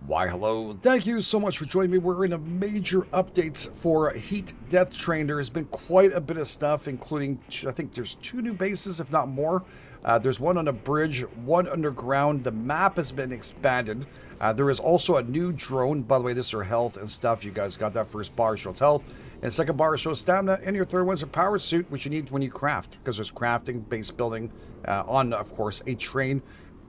Why, hello. Thank you so much for joining me. We're in a major updates for Heat Death Train. There has been quite a bit of stuff, including, I think there's 2 new bases, if not more. There's one on a bridge, one underground. The map has been expanded. There is also a new drone. By the way, this is her health and stuff. You guys got that first bar shows health. And second bar shows stamina. And your third one's a power suit, which you need when you craft. Because there's crafting, base building on, of course, a train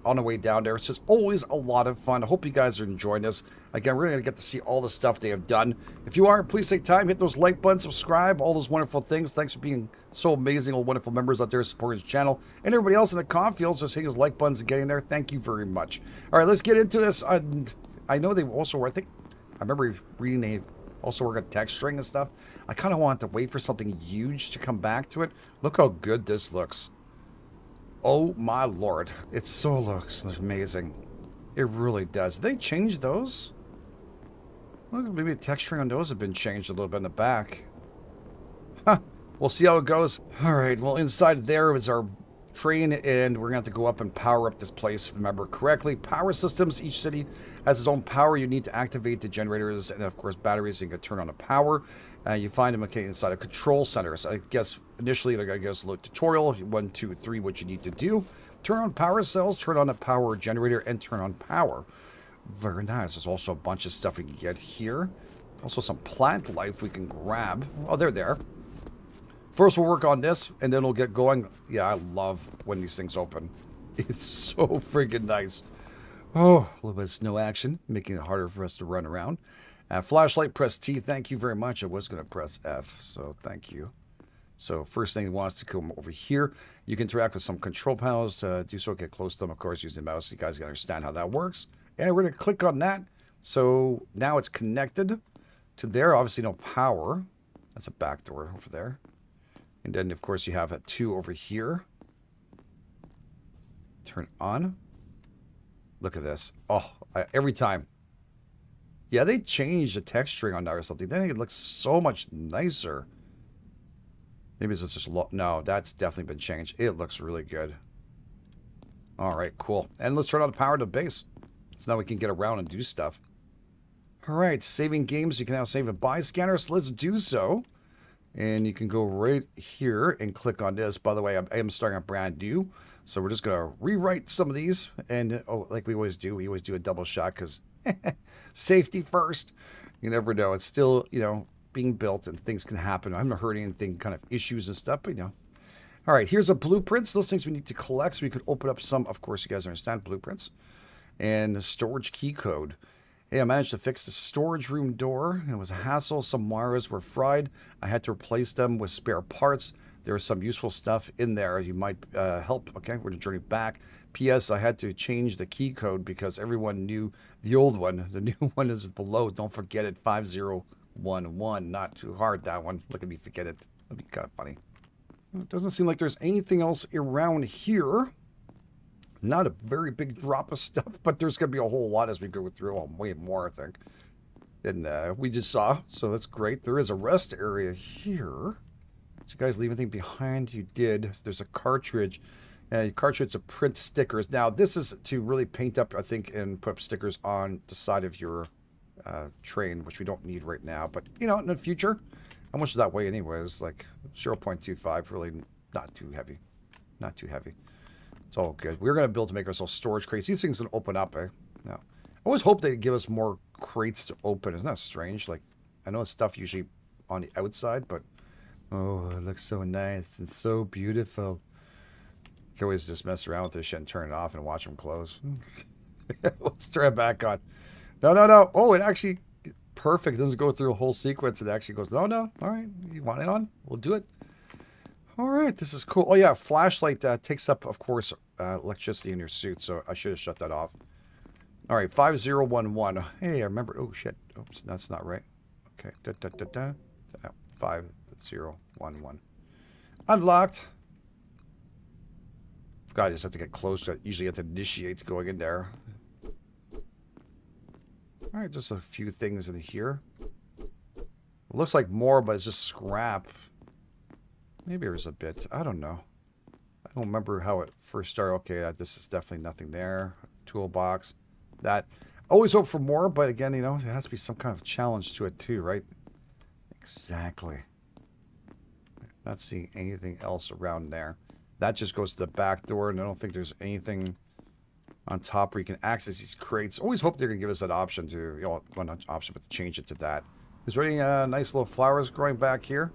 on the way down there. It's just always a lot of fun. I hope you guys are enjoying this. Again, we're going to get to see all the stuff they have done. If you are, please take time, hit those like buttons, subscribe, all those wonderful things. Thanks for being so amazing, all wonderful members out there supporting this channel. And everybody else in the cornfields just hitting those like buttons and getting there. Thank you very much. All right, let's get into this. I know they also were, I remember reading they also work on text string and stuff. I kind of want to wait for something huge to come back to it. Look how good this looks. Oh my lord, it so looks amazing. It really does. They changed those? Look, maybe the texturing on those have been changed a little bit in the back. Huh. We'll see how it goes. Alright, well inside there is our train, and we're going to have to go up and power up this place, if I remember correctly. Power systems, each city has its own power. You need to activate the generators and of course batteries so you can turn on the power. You find them inside of control centers. I guess initially they're going to give us a little tutorial, 1, 2, 3, what you need to do. Turn on power cells, turn on a power generator, and turn on power. Very nice. There's also a bunch of stuff we can get here. Also some plant life we can grab. Oh, they're there. First we'll work on this, and then we'll get going. Yeah, I love when these things open. It's so friggin' nice. Oh, a little bit of snow action, making it harder for us to run around. Flashlight, press T. Thank you very much. I was going to press F, so thank you. So first thing, it wants to come over here. You can interact with some control panels. Do so, get close to them, of course, using the mouse. You guys got to understand how that works. And we're going to click on that. So now it's connected to there. Obviously, no power. That's a back door over there. And then, of course, you have a 2 over here. Turn on. Look at this. Oh, every time. Yeah, they changed the texturing on that or something. Then it looks so much nicer. Maybe it's just no, that's definitely been changed. It looks really good. All right, cool. And let's turn on the power to the base. So now we can get around and do stuff. All right, saving games. You can now save and buy scanners. Let's do so. And you can go right here and click on this. By the way, I am starting a brand new. So we're just going to rewrite some of these. And, oh, like we always do a double shot because safety first. You never know. It's still, you know, being built and things can happen. I haven't heard anything kind of issues and stuff, but, you know. All right, here's a blueprints. Those things we need to collect so we could open up some, of course, you guys understand, blueprints. And the storage key code. Hey, I managed to fix the storage room door. It was a hassle. Some wires were fried. I had to replace them with spare parts. There was some useful stuff in there. You might help. Okay, we're going to journey back. P.S. I had to change the key code because everyone knew the old one. The new one is below. Don't forget it. 5011. Not too hard, that one. Look at me forget it. That'd be kind of funny. It doesn't seem like there's anything else around here. Not a very big drop of stuff, but there's going to be a whole lot as we go through. Oh, way more, I think, than we just saw. So that's great. There is a rest area here. Did you guys leave anything behind? You did. There's a cartridge. Cartridge to print stickers. Now, this is to really paint up, I think, and put up stickers on the side of your train, which we don't need right now. But, you know, in the future, how much is that weigh anyways? Like 0.25, really not too heavy. Not too heavy. It's all good. We're going to build to make ourselves storage crates. These things can open up, eh? No. I always hope they give us more crates to open. Isn't that strange? Like, I know it's stuff usually on the outside, but... Oh, it looks so nice. It's so beautiful. You can always just mess around with this shit and turn it off and watch them close. Let's turn it back on. No, no, no. Oh, it actually... Perfect. It doesn't go through a whole sequence. It actually goes, no, no. All right. You want it on? We'll do it. All right, this is cool. Oh, yeah, flashlight takes up, of course, electricity in your suit, so I should have shut that off. All right, 5011. Hey, I remember. Oh, shit. Oops, that's not right. Okay. 5011. Unlocked. God, I just have to get close. Usually you have to initiate going in there. All right, just a few things in here. It looks like more, but it's just scrap. Maybe there's a bit. I don't know. I don't remember how it first started. Okay, this is definitely nothing there. Toolbox. That. Always hope for more, but again, you know, there has to be some kind of challenge to it too, right? Exactly. Not seeing anything else around there. That just goes to the back door, and I don't think there's anything on top where you can access these crates. Always hope they're going to give us that option to, you know, well, not option, but to change it to that. Is there any nice little flowers growing back here?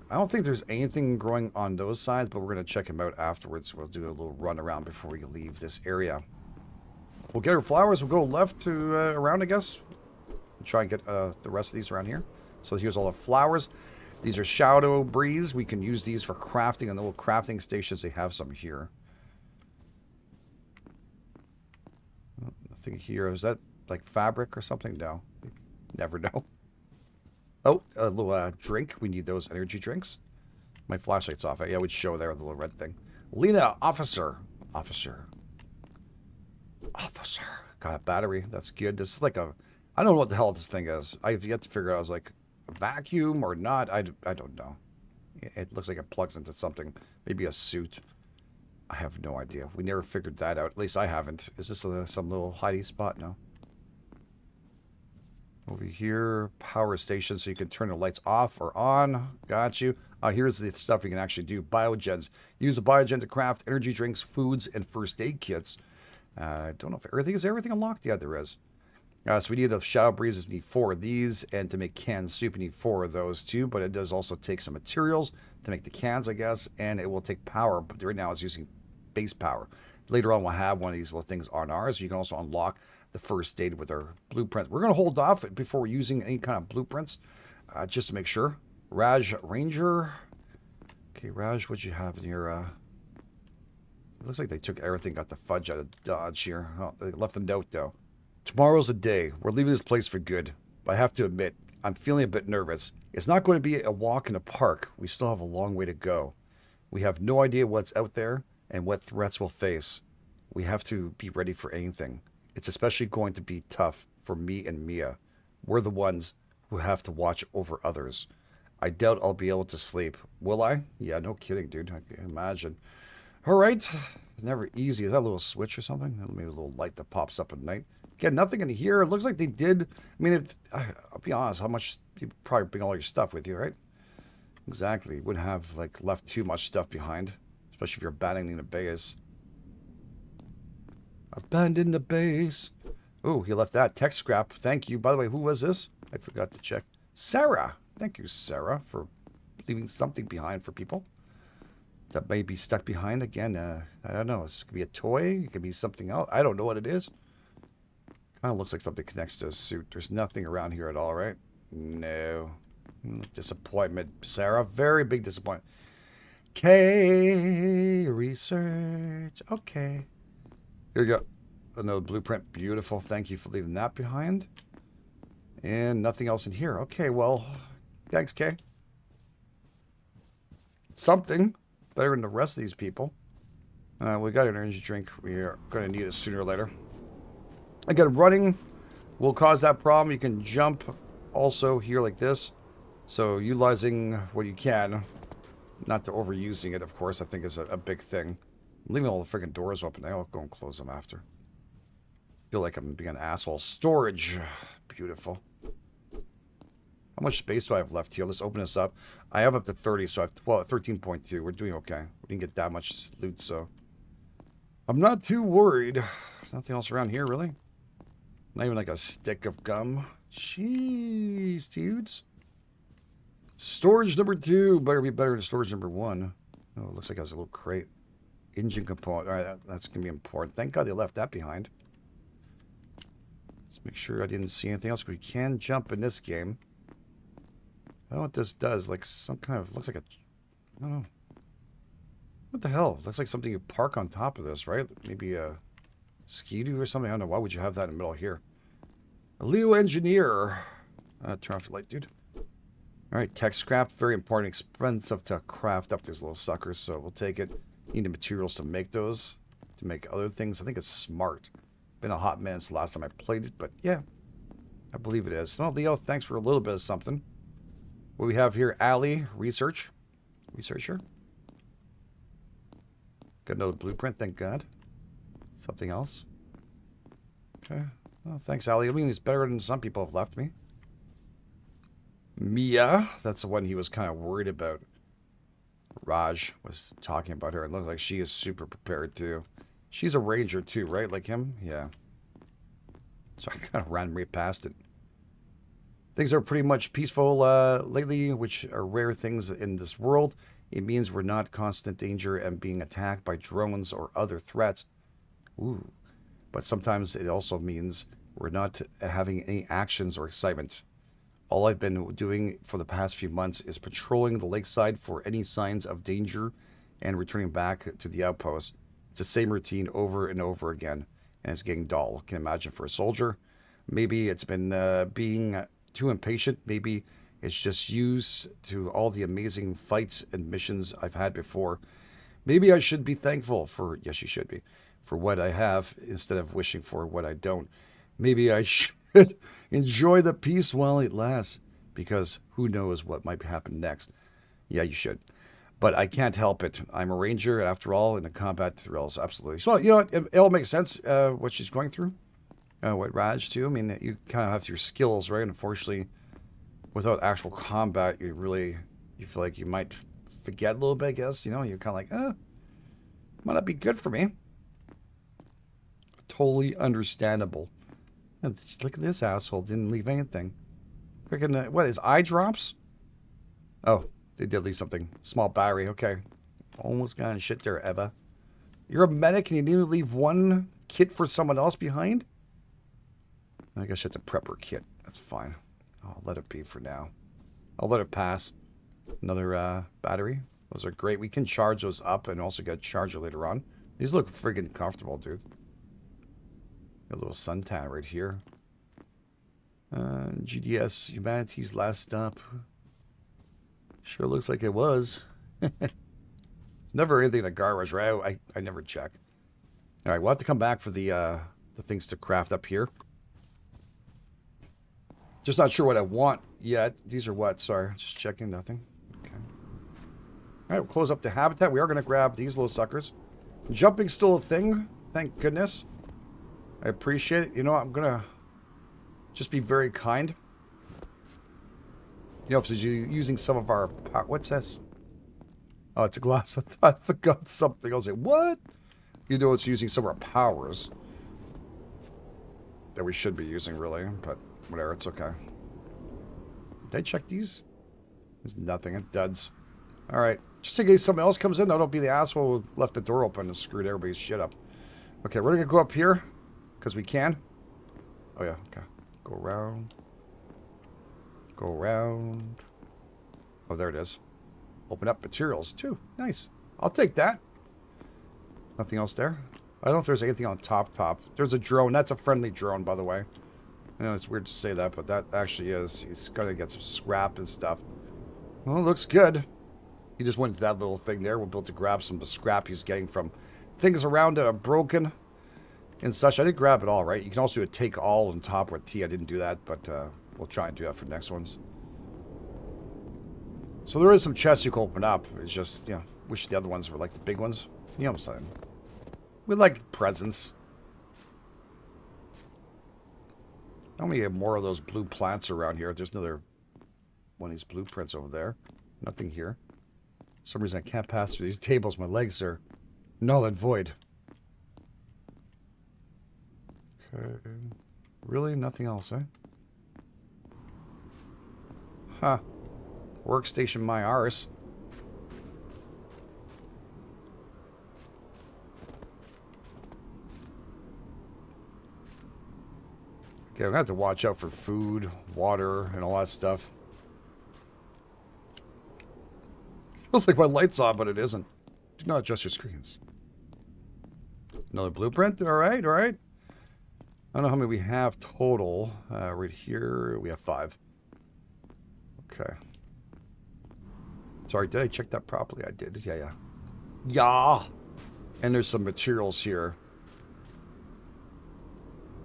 I don't think there's anything growing on those sides, but we're going to check them out afterwards. We'll do a little run around before we leave this area. We'll get our flowers. We'll go left to around, I guess. We'll try and get the rest of these around here. So here's all the flowers. These are Shadow Breeze. We can use these for crafting on the little crafting stations. They have some here. Nothing here. Is that like fabric or something? No. Never know. Oh, a little drink. We need those energy drinks. My flashlight's off. Yeah, we'd show there the little red thing. Lena, officer. Officer. Officer. Got a battery. That's good. This is like a... I don't know what the hell this thing is. I've yet to figure out. I was like, a vacuum or not? I don't know. It looks like it plugs into something. Maybe a suit. I have no idea. We never figured that out. At least I haven't. Is this some little hidey spot? No. Over here, power station, so you can turn the lights off or on. Got you. Here's the stuff you can actually do. Biogens. Use a biogen to craft energy drinks, foods, and first aid kits. I don't know if everything is unlocked. Yeah, there is. So we need the Shadow Breezes. We need 4 of these, and to make canned soup, you need 4 of those too. But it does also take some materials to make the cans, I guess, and it will take power. But right now, it's using base power. Later on, we'll have one of these little things on ours. You can also unlock the first aid with our blueprints. We're going to hold off before we're using any kind of blueprints, just to make sure. Raj Ranger. Okay, Raj, what'd you have in your... It looks like they took everything, got the fudge out of Dodge here. Oh, they left a note, though. Tomorrow's a day. We're leaving this place for good. But I have to admit, I'm feeling a bit nervous. It's not going to be a walk in a park. We still have a long way to go. We have no idea what's out there and what threats we'll face. We have to be ready for anything. It's especially going to be tough for me and Mia. We're the ones who have to watch over others. I doubt I'll be able to sleep. Will I? Yeah, no kidding, dude. I can imagine. All right. It's never easy. Is that a little switch or something? Maybe a little light that pops up at night. Again, nothing in here. It looks like they did. I mean, I'll be honest. How much you probably bring all your stuff with you, right? Exactly. You wouldn't have like left too much stuff behind, especially if you're abandoning the base. Abandon the base. Oh, he left that tech scrap. Thank you. By the way, who was this? I forgot to check. Sarah. Thank you, Sarah, for leaving something behind for people that may be stuck behind. Again, I don't know. It could be a toy. It could be something else. I don't know what it is. Kind of looks like something connects to a suit. There's nothing around here at all, right? No. Disappointment, Sarah. Very big disappointment. K research. Okay. Here you go. Another blueprint. Beautiful. Thank you for leaving that behind. And nothing else in here. Okay, well, thanks, Kay. Something better than the rest of these people. We got an energy drink. We are going to need it sooner or later. Again, running will cause that problem. You can jump also here like this. So utilizing what you can. Not to overusing it, of course, I think is a big thing. I'm leaving all the freaking doors open. I'll go and close them after. Feel like I'm being an asshole. Storage. Beautiful. How much space do I have left here? Let's open this up. I have up to 30, so I have 13.2. We're doing okay. We didn't get that much loot, so I'm not too worried. There's nothing else around here, really. Not even like a stick of gum. Jeez, dudes. Storage number 2. Better be better than storage number 1. Oh, it looks like it has a little crate. Engine component. All right, that's going to be important. Thank God they left that behind. Let's make sure I didn't see anything else. We can jump in this game. I don't know what this does. Like some kind of... Looks like a... I don't know. What the hell? Looks like something you park on top of this, right? Maybe a ski-doo or something. I don't know. Why would you have that in the middle here? A Leo engineer. Turn off the light, dude. Alright, tech scrap. Very important. Expensive to craft up these little suckers, so we'll take it. Need the materials to make those. To make other things. I think it's smart. Been a hot minute since the last time I played it, but yeah. I believe it is. Well, Leo, thanks for a little bit of something. What we have here, Allie, research. Researcher. Got another blueprint, thank God. Something else. Okay. Oh, thanks, Ali. I mean, it's better than some people have left me. Mia, that's the one he was kind of worried about. Raj was talking about her. It looks like she is super prepared too. She's a ranger too, right? Like him? Yeah. So I kind of ran right past it. Things are pretty much peaceful lately, which are rare things in this world. It means we're not constant danger and being attacked by drones or other threats. Ooh. But sometimes it also means we're not having any actions or excitement. All I've been doing for the past few months is patrolling the lakeside for any signs of danger and returning back to the outpost. It's the same routine over and over again, and it's getting dull. Can imagine for a soldier. Maybe it's been being too impatient. Maybe it's just used to all the amazing fights and missions I've had before. Maybe I should be thankful for, yes, you should be, for what I have instead of wishing for what I don't. Maybe I should enjoy the peace while it lasts, because who knows what might happen next. Yeah, you should. But I can't help it. I'm a ranger, after all, in the combat thrills. Absolutely. So, you know, it all makes sense, what she's going through. What Raj, too. I mean, you kind of have your skills, right? Unfortunately, without actual combat, you feel like you might forget a little bit, I guess. You know, you're kind of like, might not be good for me. Totally understandable. And look at this asshole. Didn't leave anything. Freaking, what is eye drops? Oh, they did leave something. Small battery. Okay. Almost got any shit there, Eva. You're a medic and you didn't leave one kit for someone else behind? I guess it's a prepper kit. That's fine. I'll let it be for now. I'll let it pass. Another battery. Those are great. We can charge those up and also get a charger later on. These look friggin' comfortable, dude. A little suntan right here. GDS, Humanity's Last Stop. Sure looks like it was. Never anything in a garage, right? I never check. All right, we'll have to come back for the things to craft up here. Just not sure what I want yet. These are what? Sorry, just checking. Nothing. Okay. All right, we'll close up the habitat. We are going to grab these little suckers. Jumping's still a thing. Thank goodness. I appreciate it. You know, I'm going to just be very kind. You know, if you're using some of our... What's this? Oh, it's a glass. I forgot something. I was like, what? You know, it's using some of our powers that we should be using, really. But whatever, it's okay. Did I check these? There's nothing. It duds. All right. Just in case somebody else comes in, no, don't be the asshole who left the door open and screwed everybody's shit up. Okay, we're going to go up here. Because we can. Oh, yeah. Okay. Go around. Go around. Oh, there it is. Open up materials, too. Nice. I'll take that. Nothing else there? I don't know if there's anything on top. There's a drone. That's a friendly drone, by the way. I know it's weird to say that, but that actually is. He's going to get some scrap and stuff. Well, it looks good. He just went to that little thing there. We'll be able to grab some of the scrap he's getting from things around that are broken. And such. I did grab it all, right? You can also do a take all on top with T. I didn't do that, but we'll try and do that for next ones. So there is some chests you can open up. It's just, you know, wish the other ones were like the big ones. You know what I'm saying? We like presents. How many more of those blue plants around here? There's another one of these blueprints over there. Nothing here. For some reason I can't pass through these tables. My legs are null and void. Okay. Really? Nothing else, eh? Huh. Workstation my arse. Okay, I'm gonna have to watch out for food, water, and all that stuff. Feels like my light's on, but it isn't. Do not adjust your screens. Another blueprint? Alright, alright. I don't know how many we have total. Right here, we have 5. Okay. Sorry, did I check that properly? I did. Yeah. Yeah! And there's some materials here.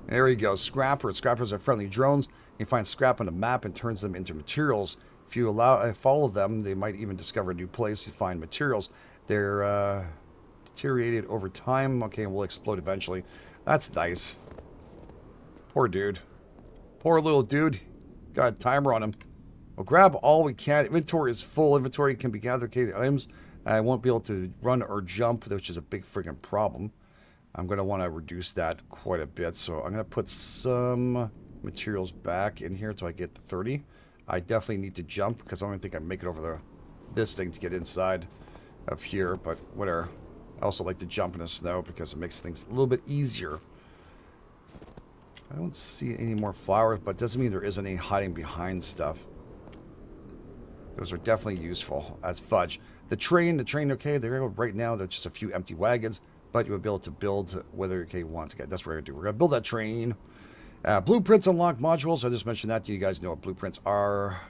There you go. Scrappers. Scrappers are friendly drones. You find scrap on a map and turns them into materials. If you follow them, they might even discover a new place to find materials. They're deteriorated over time. Okay, and will explode eventually. That's nice. Poor dude. Poor little dude. Got a timer on him. We'll grab all we can. Inventory is full. Inventory can be gathered items. I won't be able to run or jump, which is a big friggin' problem. I'm going to want to reduce that quite a bit. So I'm going to put some materials back in here until I get to 30. I definitely need to jump because I don't think I can make it over this thing to get inside of here. But whatever. I also like to jump in the snow because it makes things a little bit easier. I don't see any more flowers, but it doesn't mean there isn't any hiding behind stuff. Those are definitely useful. That's fudge. The train, okay, there you go. Right now, there's just a few empty wagons, but you'll be able to build whether you want to get. That's what we're going to do. We're going to build that train. Blueprints unlock modules. I just mentioned that to you guys know what blueprints are.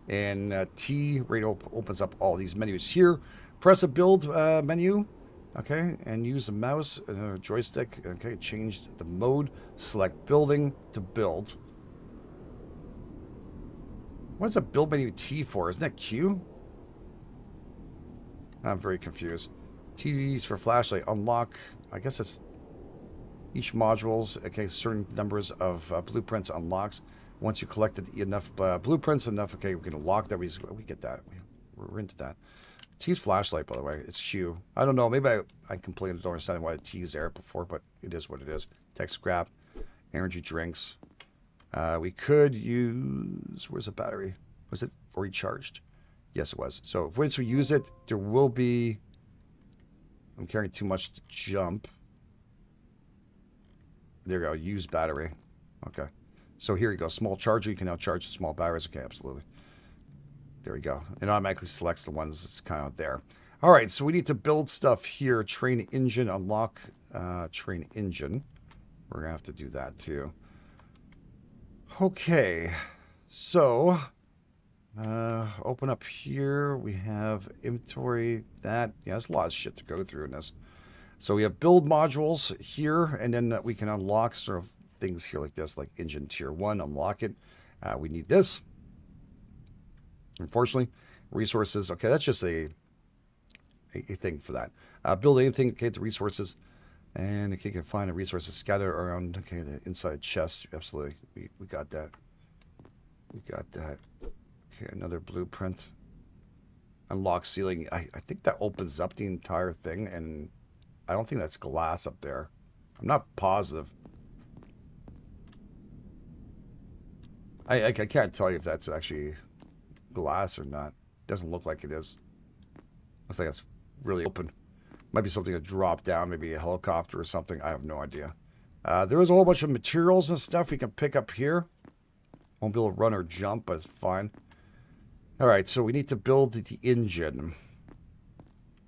And T right opens up all these menus here. Press a build menu. Okay, and use the mouse joystick. Okay, change the mode. Select building to build. What's a build menu T for? Isn't that Q? I'm very confused. T is for flashlight. Unlock. I guess it's each modules. Okay, certain numbers of blueprints unlocks. Once you collected enough blueprints, okay, we can unlock that. We get that. We're into that. T's flashlight, by the way. It's Q. I don't know. Maybe I completely don't understand why the T's there before, but it is what it is. Tech scrap, energy drinks. We could use... Where's the battery? Was it recharged? Yes, it was. So once we use it, there will be... I'm carrying too much to jump. There we go. Use battery. Okay. So here you go. Small charger. You can now charge the small batteries. Okay, absolutely. There we go. It automatically selects the ones that's kind of there. All right, so we need to build stuff here. Train engine, unlock train engine. We're going to have to do that too. Okay, so open up here. We have inventory. Yeah, there's a lot of shit to go through in this. So we have build modules here, and then we can unlock sort of things here like this, like engine tier 1, unlock it. We need this. Unfortunately, resources. Okay, that's just a thing for that. Build anything. Okay, the resources, and okay, you can find the resources scattered around. Okay, the inside chest. Absolutely, we got that. We got that. Okay, another blueprint. Unlock ceiling. I think that opens up the entire thing, and I don't think that's glass up there. I'm not positive. I can't tell you if that's actually glass or not. Doesn't look like it is. Looks like it's really open. Might be something to drop down, maybe a helicopter or something. I have no idea. There is a whole bunch of materials and stuff we can pick up here. Won't be able to run or jump, but it's fine. All right, so we need to build the engine.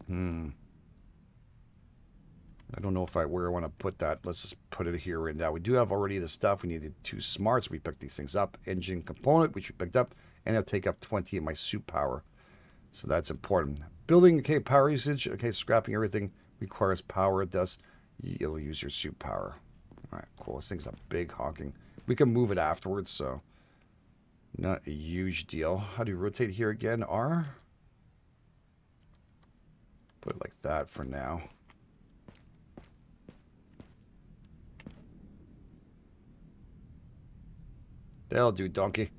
I don't know where I want to put that. Let's just put it here right now. We do have already the stuff. We needed 2 smarts. We picked these things up. Engine component, which we picked up. And it'll take up 20 of my suit power. So that's important. Building, okay, power usage. Okay, scrapping everything requires power. Thus, you'll use your suit power. All right, cool. This thing's a big honking. We can move it afterwards, so not a huge deal. How do you rotate here again? R? Put it like that for now. That'll do, donkey.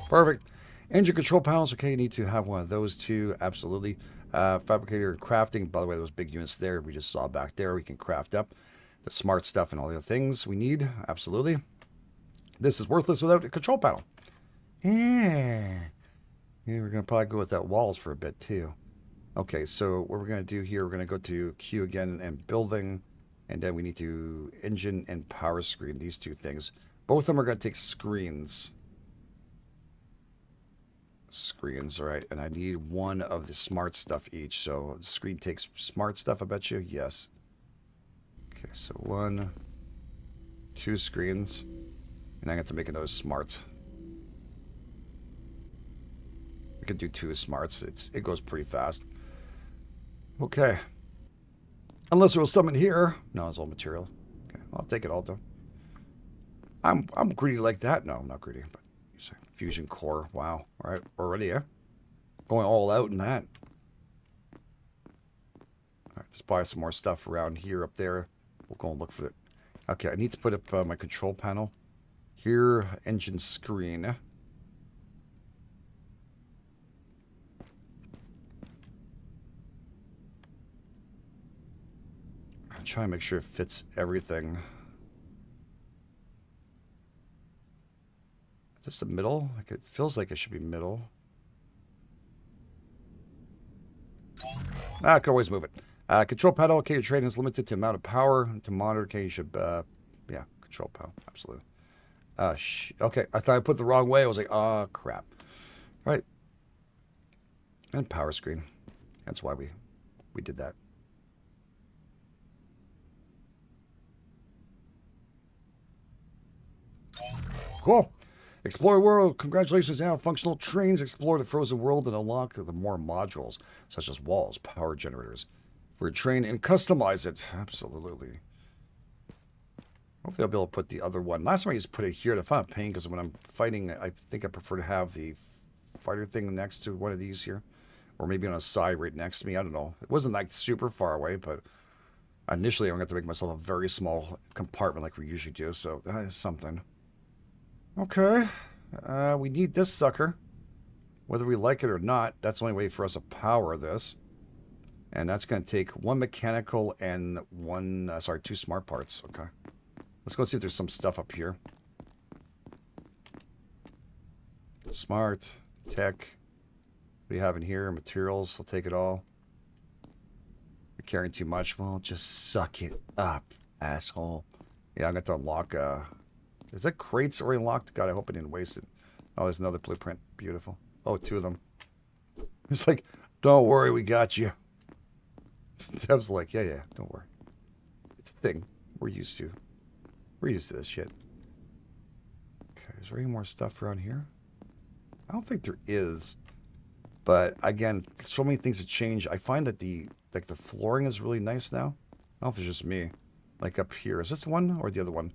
Perfect. Engine control panels. Okay, you need to have one of those too. Absolutely. Fabricator and crafting. By the way, those big units there we just saw back there. We can craft up the smart stuff and all the other things we need. Absolutely. This is worthless without a control panel. Yeah, we're going to probably go with that walls for a bit too. Okay, so what we're going to do here, we're going to go to Q again and building. And then we need to engine and power screen, these 2 things. Both of them are going to take screens. Screens, all right. And I need 1 of the smart stuff each. So the screen takes smart stuff, I bet you. Yes. Okay, so 1, 2 screens. And I got to make another smart. We can do 2 smarts. It goes pretty fast. Okay. Unless there was something here. No, it's all material. Okay, I'll take it all done. I'm greedy like that. No, I'm not greedy. But fusion core. Wow. All right, already, yeah. Going all out in that. All right, just buy some more stuff around here, up there. We'll go and look for it. Okay, I need to put up my control panel. Here, engine screen. I'm trying to make sure it fits everything. Is this the middle? Like, it feels like it should be middle. I can always move it. Control panel. Okay, your trading is limited to amount of power to monitor. Okay, you should, yeah, control panel. Absolutely. Okay, I thought I put it the wrong way. I was like, oh, crap. All right. And power screen. That's why we did that. Cool. Explore world. Congratulations. Now functional trains explore the frozen world and unlock the more modules, such as walls, power generators, for your train and customize it. Absolutely. Hopefully I'll be able to put the other one. Last time I just put it here to find a pain because when I'm fighting, I think I prefer to have the fighter thing next to one of these here. Or maybe on a side right next to me. I don't know. It wasn't like super far away, but initially I'm going to have to make myself a very small compartment like we usually do. So that is something. Okay. We need this sucker. Whether we like it or not, that's the only way for us to power this. And that's going to take one mechanical and two smart parts. Okay. Let's go see if there's some stuff up here. Smart, tech. What do you have in here? Materials. I'll take it all. You're carrying too much. Well, just suck it up, asshole. Yeah, I'm going to unlock... Is that crates already locked? God, I hope I didn't waste it. Oh, there's another blueprint. Beautiful. Oh, two of them. It's like, don't worry, we got you. Dev's like, yeah, don't worry. It's a thing. We're used to this shit. Okay, is there any more stuff around here? I don't think there is. But again, so many things have changed. I find that the flooring is really nice now. I don't know if it's just me. Like up here. Is this the one or the other one?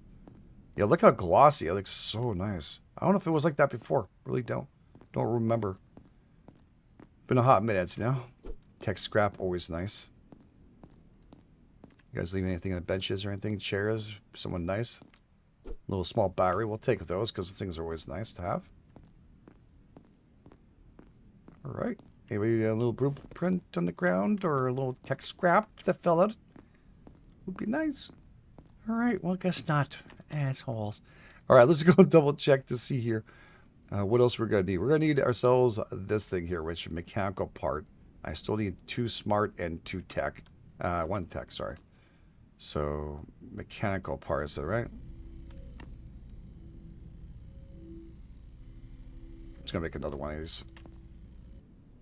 Yeah, look how glossy. It looks so nice. I don't know if it was like that before. Really don't remember. Been a hot minute now. Tech scrap, always nice. You guys leave anything on the benches or anything? Chairs? Someone nice? A little small battery. We'll take those because things are always nice to have. All right. Maybe a little blueprint on the ground or a little tech scrap that fell out. Would be nice. All right. Well, I guess not. Assholes. All right. Let's go double check to see here. What else we're going to need? We're going to need ourselves this thing here, which is a mechanical part. I still need 2 smart and 2 tech. 1 tech, sorry. So, mechanical parts, is that right? I'm just going to make another one of these.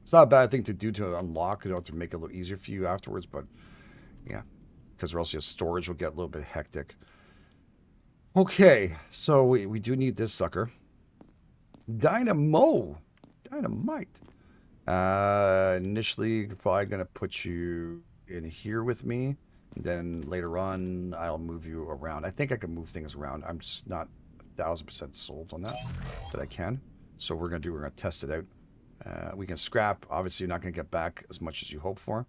It's not a bad thing to do to unlock, to make it a little easier for you afterwards, but yeah. Because or else your storage will get a little bit hectic. Okay, so we do need this sucker. Dynamite. Initially, probably going to put you in here with me. And then later on, I'll move you around. I think I can move things around. I'm just not 1,000% sold on that I can. So we're going to test it out. We can scrap. Obviously, you're not going to get back as much as you hope for.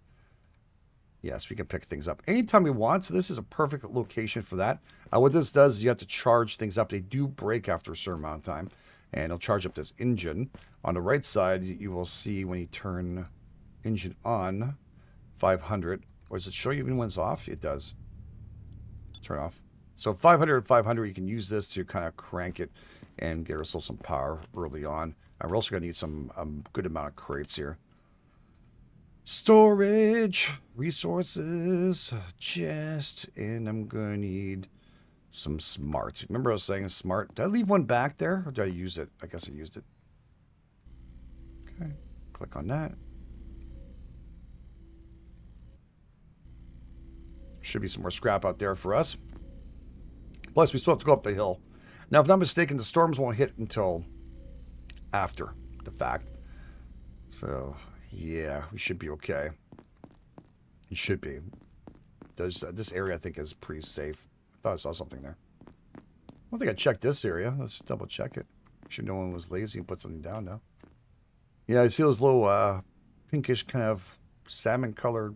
Yes, we can pick things up anytime we want. So this is a perfect location for that. What this does is you have to charge things up. They do break after a certain amount of time. And it'll charge up this engine. On the right side, you will see when you turn engine on, 500. Or does it show you even when it's off? It does. Turn off. So 500 and 500, you can use this to kind of crank it and get ourselves some power early on. And we're also going to need some good amount of crates here. Storage, resources, chest, and I'm going to need some smarts. Remember I was saying smart? Did I leave one back there? Or did I use it? I guess I used it. Okay. Click on that. Should be some more scrap out there for us. Plus, we still have to go up the hill. Now, if I'm not mistaken, the storms won't hit until after the fact. So, yeah, we should be okay. It should be. This area, I think, is pretty safe. I thought I saw something there. I don't think I checked this area. Let's double check it. Should no one was lazy and put something down now. Yeah, I see those little pinkish kind of salmon colored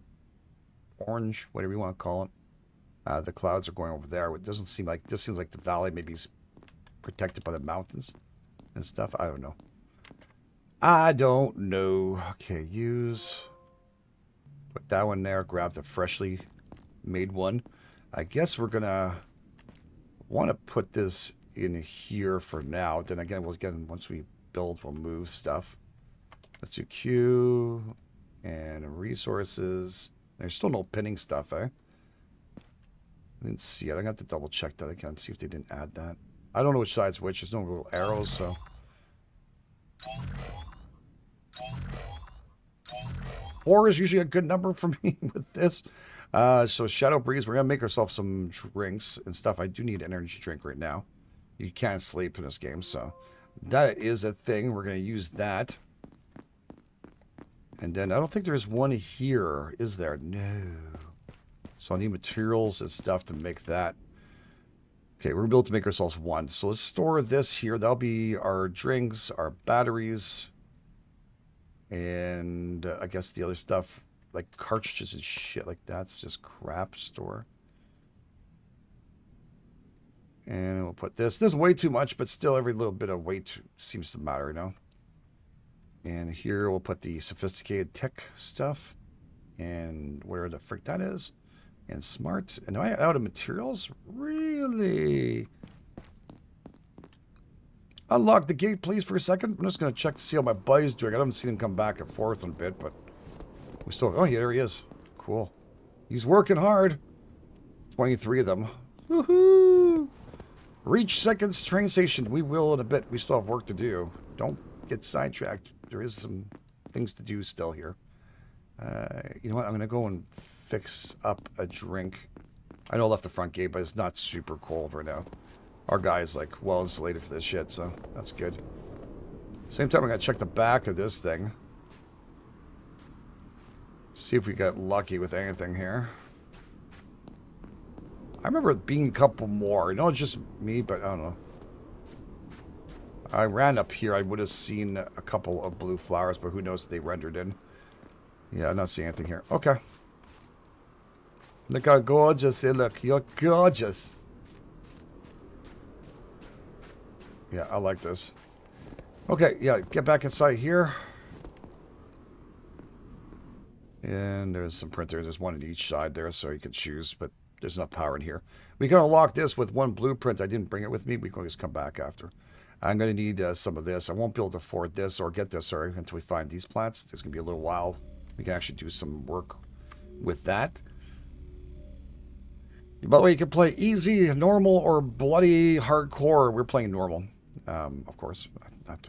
orange, whatever you want to call it. The clouds are going over there. It doesn't seem like, this seems like the valley maybe is protected by the mountains and stuff. I don't know. I don't know. Okay, use. Put that one there. Grab the freshly made one. I guess we're going to want to put this in here for now. Then again, once we build, we'll move stuff. Let's do Q and resources. There's still no pinning stuff, eh? I didn't see it. I'm going to have to double check that again, see if they didn't add that. I don't know which side's which. There's no little arrows, so. 4 is usually a good number for me with this. So Shadow Breeze, we're going to make ourselves some drinks and stuff. I do need an energy drink right now. You can't sleep in this game, so that is a thing. We're going to use that. And then I don't think there's one here, is there? No. So I need materials and stuff to make that. Okay, we're able to make ourselves one. So let's store this here. That'll be our drinks, our batteries, and I guess the other stuff, like cartridges and shit like that's just crap store. And we'll put this. This is way too much, but still every little bit of weight seems to matter, you know? And here we'll put the sophisticated tech stuff and where the frick that is. And smart. And am I out of materials? Really? Unlock the gate, please, for a second. I'm just going to check to see how my buddy's doing. I haven't seen him come back and forth in a bit, but we still... Oh, yeah, there he is. Cool. He's working hard. 23 of them. Woohoo! Reach Seconds train station. We will in a bit. We still have work to do. Don't get sidetracked. There is some things to do still here. You know what? I'm going to go and fix up a drink. I know I left the front gate, but it's not super cold right now. Our guy's like well insulated for this shit, so that's good. Same time, I'm going to check the back of this thing. See if we got lucky with anything here. I remember it being a couple more. You know, it's just me, but I don't know. I ran up here. I would have seen a couple of blue flowers, but who knows if they rendered in. Yeah, I'm not seeing anything here. Okay. Look how gorgeous you look. You're gorgeous. Yeah, I like this. Okay, yeah, get back inside here. And there's some printers. There's one on each side there, so you can choose, but there's enough power in here. We can unlock this with one blueprint. I didn't bring it with me. We can just come back after. I'm going to need some of this. I won't be able to afford this or get this, sorry, until we find these plants. It's going to be a little while. We can actually do some work with that. By the way, you can play easy, normal, or bloody hardcore. We're playing normal, of course. I'm not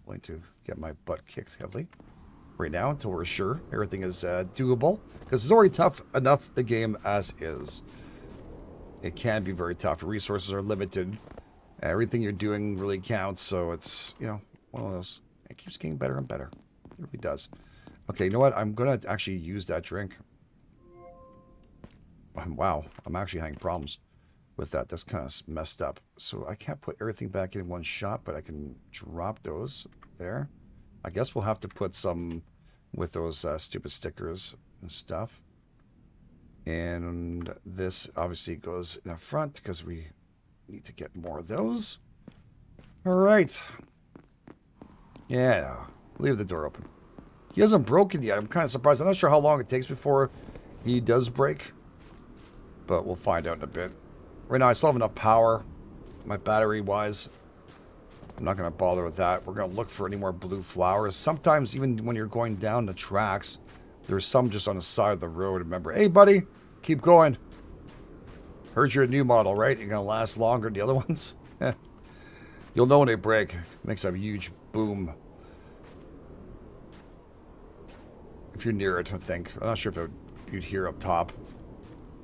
willing to get my butt kicked heavily right now until we're sure everything is doable. Because it's already tough enough, the game as is. It can be very tough. Resources are limited. Everything you're doing really counts, so it's, you know, one of those. It keeps getting better and better. It really does. Okay, you know what? I'm going to actually use that drink. Wow, I'm actually having problems with that. That's kind of messed up. So I can't put everything back in one shot, but I can drop those there. I guess we'll have to put some with those stupid stickers and stuff. And this obviously goes in the front because we need to get more of those. All right. Yeah, leave the door open. He hasn't broken yet. I'm kind of surprised. I'm not sure how long it takes before he does break. But we'll find out in a bit. Right now, I still have enough power, my battery-wise. I'm not going to bother with that. We're going to look for any more blue flowers. Sometimes, even when you're going down the tracks, there's some just on the side of the road. Remember, hey, buddy, keep going. Heard you're a new model, right? You're going to last longer than the other ones? You'll know when they break. It makes a huge boom. If you're near it, I think. I'm not sure if you'd hear up top.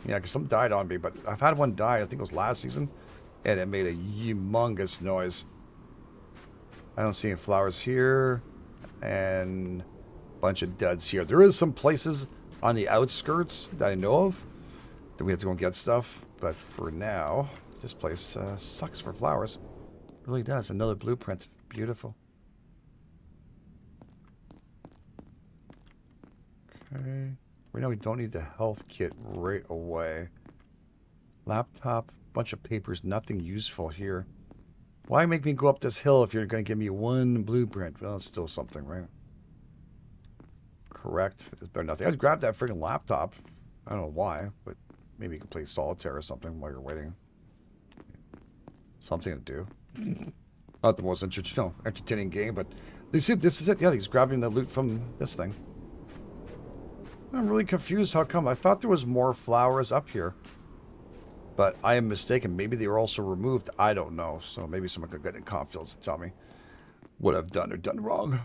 Yeah, because some died on me, but I've had one die, I think it was last season, and it made a humongous noise. I don't see any flowers here, and a bunch of duds here. There is some places on the outskirts that I know of that we have to go and get stuff, but for now, this place sucks for flowers. It really does. Another blueprint. Beautiful. Okay. Right now, we don't need the health kit right away. Laptop, bunch of papers, nothing useful here. Why make me go up this hill if you're going to give me one blueprint? Well, it's still something, right? Correct. It's better than nothing. I'd grab that freaking laptop. I don't know why, but maybe you can play solitaire or something while you're waiting. Something to do. Not the most entertaining game, but this is it. Yeah, he's grabbing the loot from this thing. I'm really confused. How come? I thought there was more flowers up here. But I am mistaken. Maybe they were also removed. I don't know. So maybe someone could get in confidence and tell me what I've done or done wrong.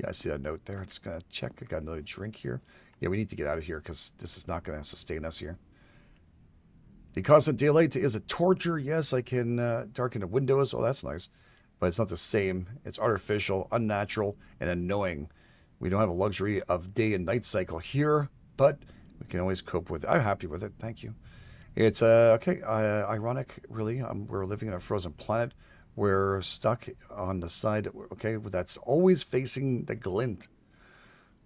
Yeah, I see that note there. It's going to check. I got another drink here. Yeah, we need to get out of here because this is not going to sustain us here. The constant daylight is a torture. Yes, I can darken the windows. Oh, that's nice. But it's not the same. It's artificial, unnatural, and annoying. We don't have a luxury of day and night cycle here, but we can always cope with it. I'm happy with it. Thank you. It's okay. Ironic, really. We're living in a frozen planet. We're stuck on the side. Okay, that's always facing the glint.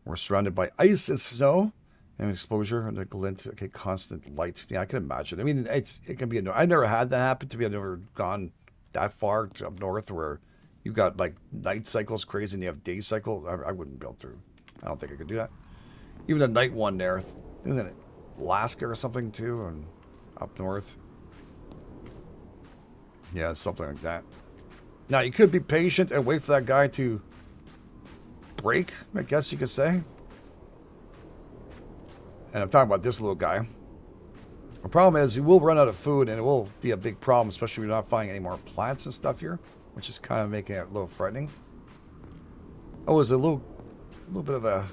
We're surrounded by ice and snow and exposure and the glint. Okay, constant light. Yeah, I can imagine. I mean, it can be annoying. I never had that happen to me. I've never gone that far up north where you've got like night cycles crazy and you have day cycles. I wouldn't be able to. I don't think I could do that. Even the night one there, isn't it Alaska or something too, and up north. Yeah, something like that. Now, you could be patient and wait for that guy to break, I guess you could say. And I'm talking about this little guy. The problem is he will run out of food, and it will be a big problem, especially if you're not finding any more plants and stuff here, which is kind of making it a little frightening. Oh, there's a little bit of a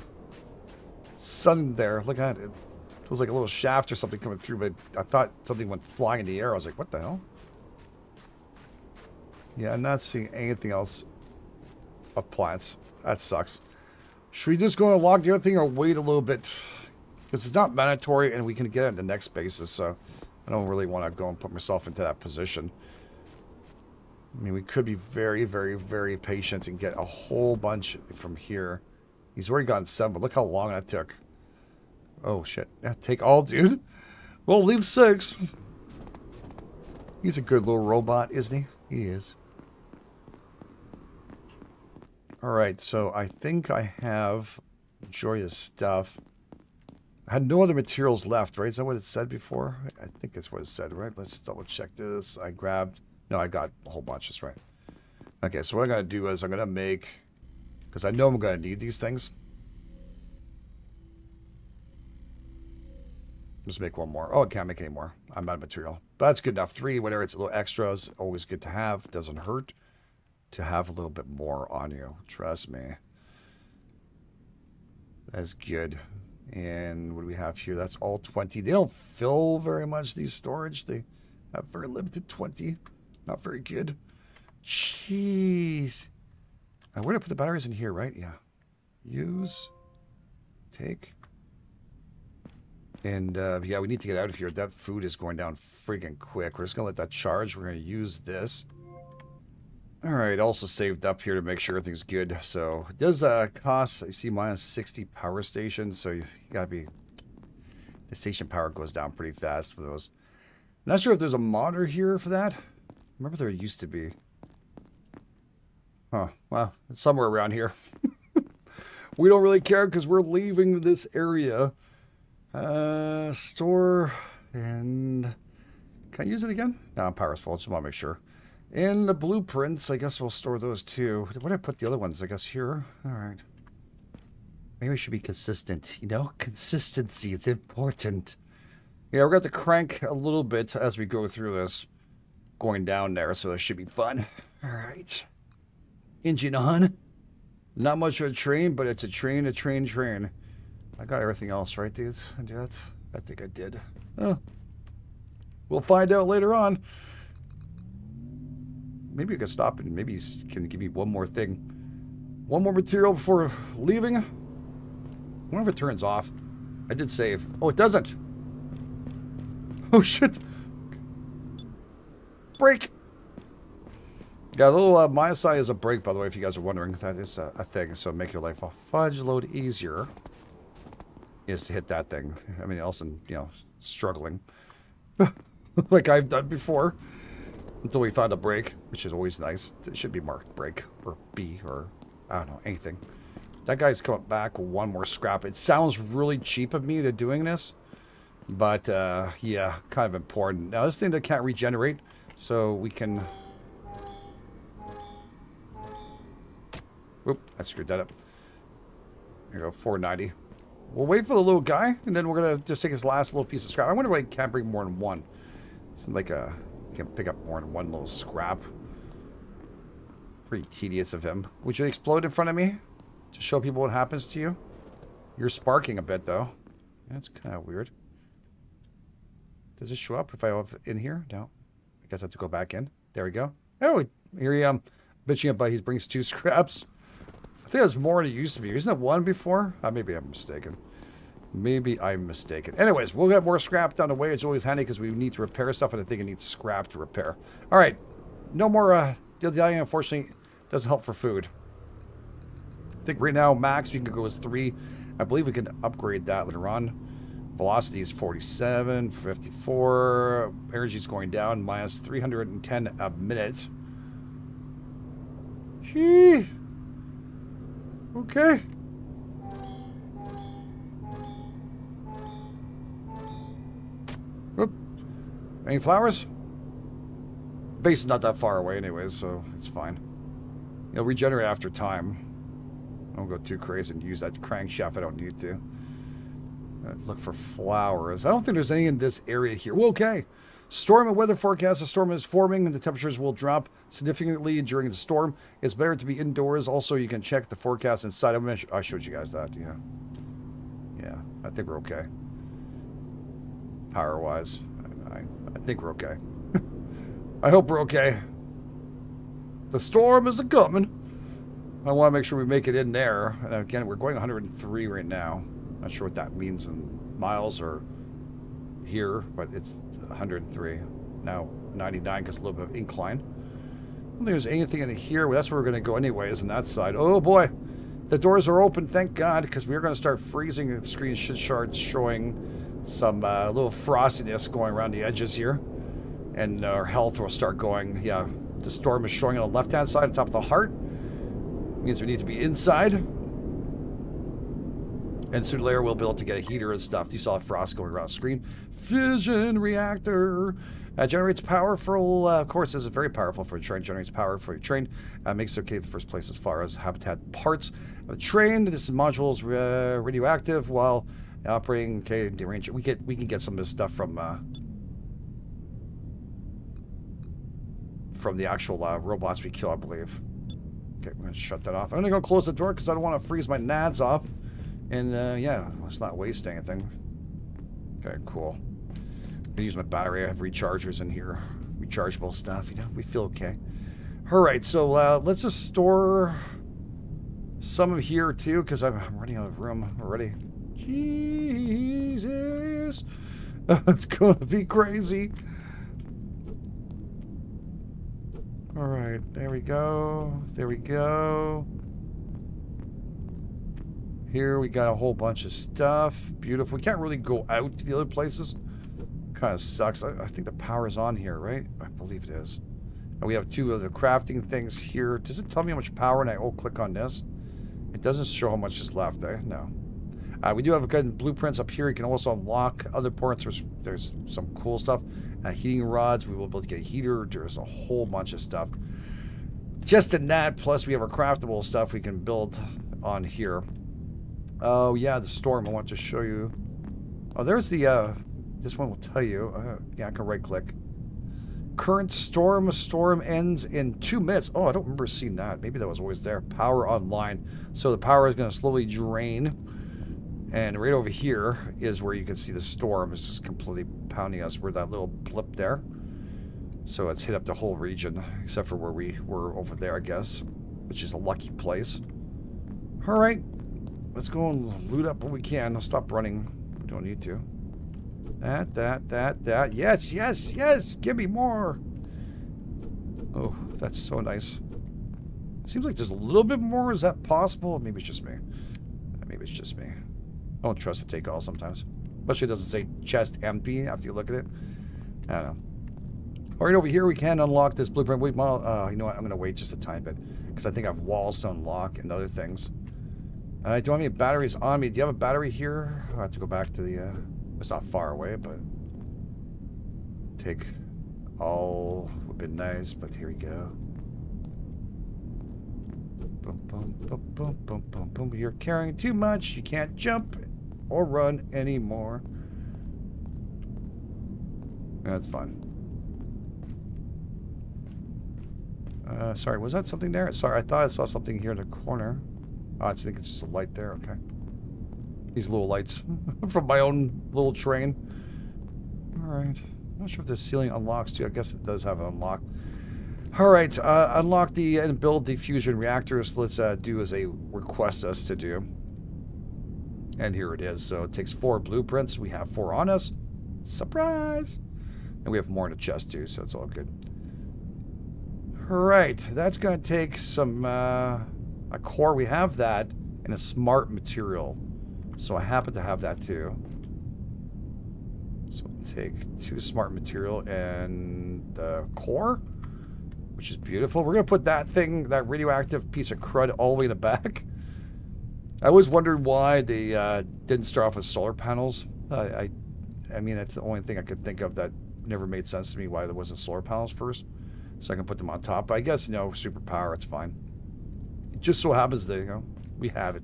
sun there. Look at it. It feels like a little shaft or something coming through, but I thought something went flying in the air. I was like, what the hell? Yeah, I'm not seeing anything else of plants. That sucks. Should we just go and log the other thing or wait a little bit? Because it's not mandatory and we can get it in the next basis, so I don't really want to go and put myself into that position. I mean, we could be very, very, very patient and get a whole bunch from here. He's already gotten 7, but look how long that took. Oh, shit. Yeah, take all, dude. Well, leave 6. He's a good little robot, isn't he? He is. Alright, so I think I have joyous stuff. I had no other materials left, right? Is that what it said before? I think that's what it said, right? Let's double check this. I grabbed... No, I got a whole bunch. That's right. Okay, so what I'm going to do is I'm going to make... Because I know I'm going to need these things. Just make one more. Oh, I can't make any more. I'm out of material. But that's good enough. 3, whatever. It's a little extra. It's always good to have. Doesn't hurt to have a little bit more on you. Trust me. That's good. And what do we have here? That's all 20. They don't fill very much, these storage. They have very limited 20. Not very good. Jeez. Where did I put the batteries in here, right? Yeah. Use. Take. And, yeah, we need to get out of here. That food is going down freaking quick. We're just going to let that charge. We're going to use this. All right, also saved up here to make sure everything's good. So it does cost, I see, minus 60 power stations. So you got to be... The station power goes down pretty fast for those. Not sure if there's a modder here for that. Remember there used to be. Huh, well, it's somewhere around here. We don't really care because we're leaving this area. Store and... Can I use it again? No, power's full. Just want to make sure. And the blueprints, I guess we'll store those too. Where did I put the other ones? I guess here. All right. Maybe we should be consistent. You know, consistency is important. Yeah, we're going to have to crank a little bit as we go through this. Going down there, so it should be fun. All right. Engine on. Not much of a train, but it's a train, a train, train. I got everything else, right, dudes? I did that? I think I did. Oh. We'll find out later on. Maybe we can stop and maybe he can give me one more thing. One more material before leaving. I wonder if it turns off. I did save. Oh, it doesn't. Oh, shit. Brake. Yeah, a little Myosai is a brake, by the way, if you guys are wondering. That is a thing, so make your life a fudge load easier. Is to hit that thing. I mean, also, you know, struggling. like I've done before. Until we found a break, which is always nice. It should be marked break, or B, or I don't know, anything. That guy's coming back with one more scrap. It sounds really cheap of me to doing this, but yeah, kind of important. Now this thing that can't regenerate, so we can... Oop, I screwed that up. Here you go, 490. We'll wait for the little guy, and then we're going to just take his last little piece of scrap. I wonder why he can't bring more than one. Seems like a... Can pick up more than one little scrap. Pretty tedious of him. Would you explode in front of me to show people what happens to you? You're sparking a bit though. That's kind of weird. Does it show up if I have in here? No. I guess I have to go back in. There we go. Oh, here he bitching about he brings 2 scraps. I think that's more than it used to be. Isn't it 1 before? Maybe I'm mistaken. Maybe I'm mistaken. Anyways, we'll get more scrap down the way. It's always handy because we need to repair stuff, and I think it needs scrap to repair. All right. No more dilly-dallying, unfortunately. Doesn't help for food. I think right now, max, we can go as 3. I believe we can upgrade that later on. Velocity is 47, 54. Energy's going down, minus 310 a minute. Gee. Okay. Oop. Any flowers? Base is not that far away anyways, so it's fine. It'll regenerate after time. I don't go too crazy and use that crankshaft if I don't need to. Look for flowers. I don't think there's any in this area here. Well, okay. Storm and weather forecast. The storm is forming and the temperatures will drop significantly during the storm. It's better to be indoors. Also, you can check the forecast inside. I showed you guys that, yeah. Yeah, I think we're okay. Power-wise, I think we're okay. I hope we're okay. The storm is a-coming. I want to make sure we make it in there. And again, we're going 103 right now. Not sure what that means in miles or here, but it's 103. Now 99 because a little bit of incline. I don't think there's anything in here. Well, that's where we're going to go anyways on that side. Oh boy. The doors are open, thank God, because we're going to start freezing. The screen should start showing some little frostiness going around the edges here. And our health will start going. Yeah, the storm is showing on the left-hand side on top of the heart. Means we need to be inside. And sooner or later we'll be able to get a heater and stuff. You saw frost going around the screen. Fission reactor. Generates power for, of course, this is very powerful for a train. Generates power for a train. Makes it okay the first place as far as habitat parts of the train. This module is radioactive while operating. Okay, derange. We can get some of this stuff from the actual robots we kill, I believe. Okay, we're gonna shut that off. I'm gonna close the door because I don't want to freeze my nads off. And yeah, let's not waste anything. Okay, cool. I'm gonna use my battery. I have rechargers in here, rechargeable stuff. You know, we feel okay. All right, so let's just store some of here too, because I'm running out of room already. Jesus, it's gonna be crazy. All right, there we go. There we go. Here we got a whole bunch of stuff. Beautiful. We can't really go out to the other places. Kind of sucks. I think the power's on here, right? I believe it is. And we have 2 other crafting things here. Does it tell me how much power? And I click on this. It doesn't show how much is left, eh? No. We do have a good blueprints up here. You can also unlock other parts. There's some cool stuff. Heating rods. We will be able to get a heater. There's a whole bunch of stuff. Just in that, plus we have our craftable stuff we can build on here. Oh, yeah, the storm. I want to show you. Oh, there's the, this one will tell you. Yeah, I can right-click. Current storm. Storm ends in 2 minutes. Oh, I don't remember seeing that. Maybe that was always there. Power online. So the power is going to slowly drain. And right over here is where you can see the storm. It's just completely pounding us. We're that little blip there. So it's hit up the whole region, except for where we were over there, I guess, which is a lucky place. All right. Let's go and loot up what we can. I'll stop running. We don't need to. That. Yes, yes, yes. Give me more. Oh, that's so nice. Seems like there's a little bit more. Is that possible? Maybe it's just me. Maybe it's just me. I don't trust the take all sometimes. Especially it doesn't say chest empty after you look at it. I don't know. All right, over here we can unlock this blueprint. Wait, you know what? I'm going to wait just a tiny bit because I think I have walls to unlock and other things. Do I have any batteries on me? Do you have a battery here? I have to go back to the... it's not far away, but... Take all... would have been nice, but here we go. Boom, boom, boom, boom, boom, boom, boom. You're carrying too much. You can't jump or run anymore. That's fun. Sorry, was that something there? Sorry, I thought I saw something here in the corner. Oh, I think it's just a light there. Okay. These little lights from my own little train. All right. I'm not sure if this ceiling unlocks too. I guess it does have an unlock. All right. Unlock the and build the fusion reactors. Let's do as they request us to do. And here it is. So it takes 4 blueprints. We have 4 on us. Surprise! And we have more in the chest too, so it's all good. Alright, that's going to take some, a core. We have that, and a smart material. So I happen to have that too. So we'll take 2 smart material and the core, which is beautiful. We're going to put that thing, that radioactive piece of crud, all the way in the back. I always wondered why they didn't start off with solar panels. I mean, that's the only thing I could think of that never made sense to me, why there wasn't solar panels first. So I can put them on top. But I guess, you know, superpower, it's fine. It just so happens that, you know, we have it.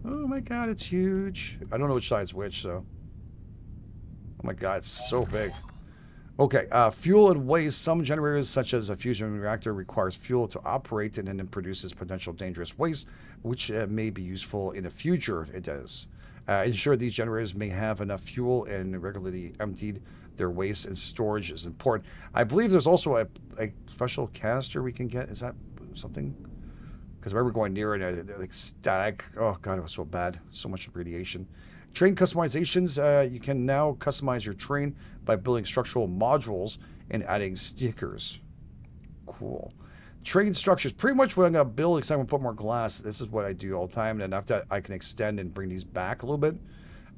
Oh my god, it's huge. I don't know which side's which, so. Oh my god, it's so big. Okay, fuel and waste. Some generators, such as a fusion reactor, requires fuel to operate and then it produces potential dangerous waste, which may be useful in the future. It does. Ensure these generators may have enough fuel and regularly emptied. Their waste and storage is important. I believe there's also a special canister we can get. Is that something? Because I remember going near it, like static. Oh god, it was so bad. So much radiation. Train customizations. You can now customize your train by building structural modules and adding stickers. Cool. Train structures. Pretty much what I'm going to build, except I'm going to put more glass. This is what I do all the time. And after that, I can extend and bring these back a little bit.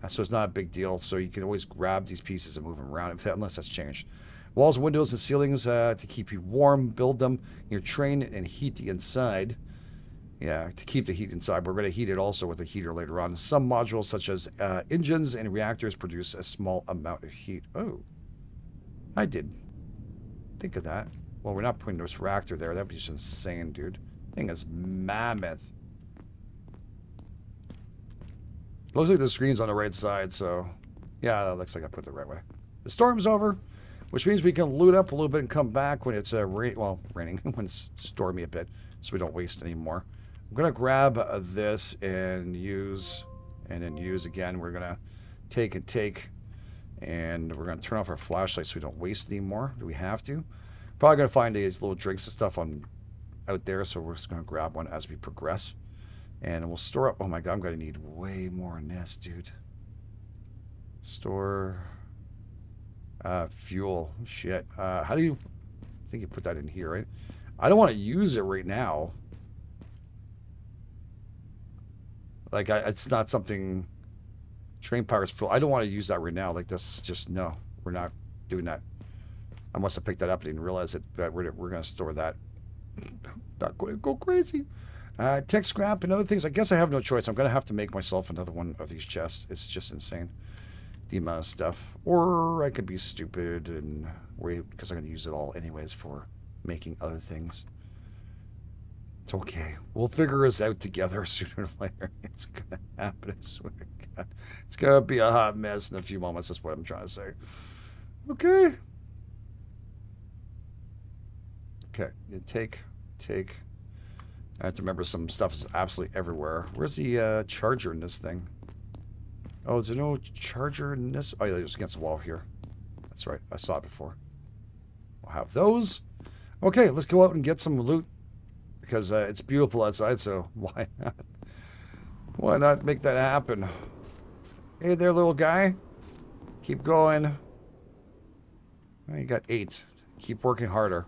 So it's not a big deal. So you can always grab these pieces and move them around, unless that's changed. Walls, windows, and ceilings to keep you warm. Build them in your train and heat the inside. Yeah, to keep the heat inside. We're going to heat it also with a heater later on. Some modules, such as engines and reactors, produce a small amount of heat. Oh, I did think of that. Well, we're not putting this reactor there. That'd be just insane, dude. Thing is mammoth. Looks like the screen's on the right side, so yeah, that looks like I put it the right way. The storm's over, which means we can loot up a little bit and come back when it's raining, when it's stormy a bit, so we don't waste any more. I'm gonna grab this and use, and then use again. We're gonna take, and we're gonna turn off our flashlight so we don't waste any more. Do we have to? Probably gonna find these little drinks and stuff out there, so we're just gonna grab one as we progress. And we'll store up. Oh my god, I'm going to need way more in this, dude. Store. Fuel. Shit. How do you... I think you put that in here, right? I don't want to use it right now. Like, it's not something... Train power is full. I don't want to use that right now. Like, this just... No, we're not doing that. I must have picked that up and didn't realize it. But we're going to store that. Not going to go crazy. Tech scrap and other things. I guess I have no choice. I'm going to have to make myself another one of these chests. It's just insane, the amount of stuff. Or I could be stupid and wait, because I'm going to use it all anyways for making other things. It's okay. We'll figure this out together sooner or later. It's going to happen, I swear to God. It's going to be a hot mess in a few moments. That's what I'm trying to say. Okay. Okay. You take. I have to remember some stuff is absolutely everywhere. Where's the charger in this thing? Oh, is there no charger in this? Oh, yeah, it's against the wall here. That's right. I saw it before. We'll have those. Okay, let's go out and get some loot. Because it's beautiful outside, so why not? Why not make that happen? Hey there, little guy. Keep going. Oh, you got 8. Keep working harder.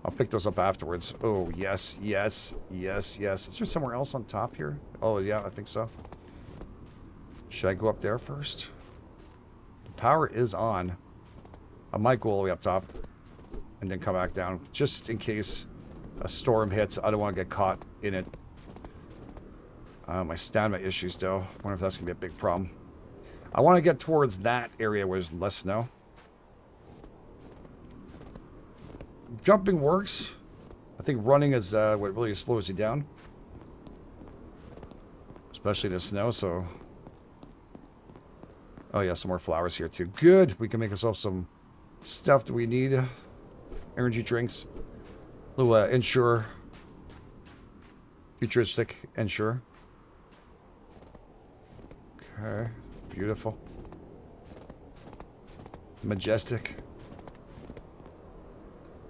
I'll pick those up afterwards. Oh, yes, yes, yes, yes. Is there somewhere else on top here? Oh, yeah, I think so. Should I go up there first? The power is on. I might go all the way up top and then come back down, just in case a storm hits. I don't want to get caught in it. My stamina issues, though. I wonder if that's going to be a big problem. I want to get towards that area where there's less snow. Jumping works. I think running is what really slows you down. Especially the snow, so... Oh yeah, some more flowers here too. Good! We can make ourselves some stuff that we need. Energy drinks. Little Ensure. Futuristic Ensure. Okay. Beautiful. Majestic.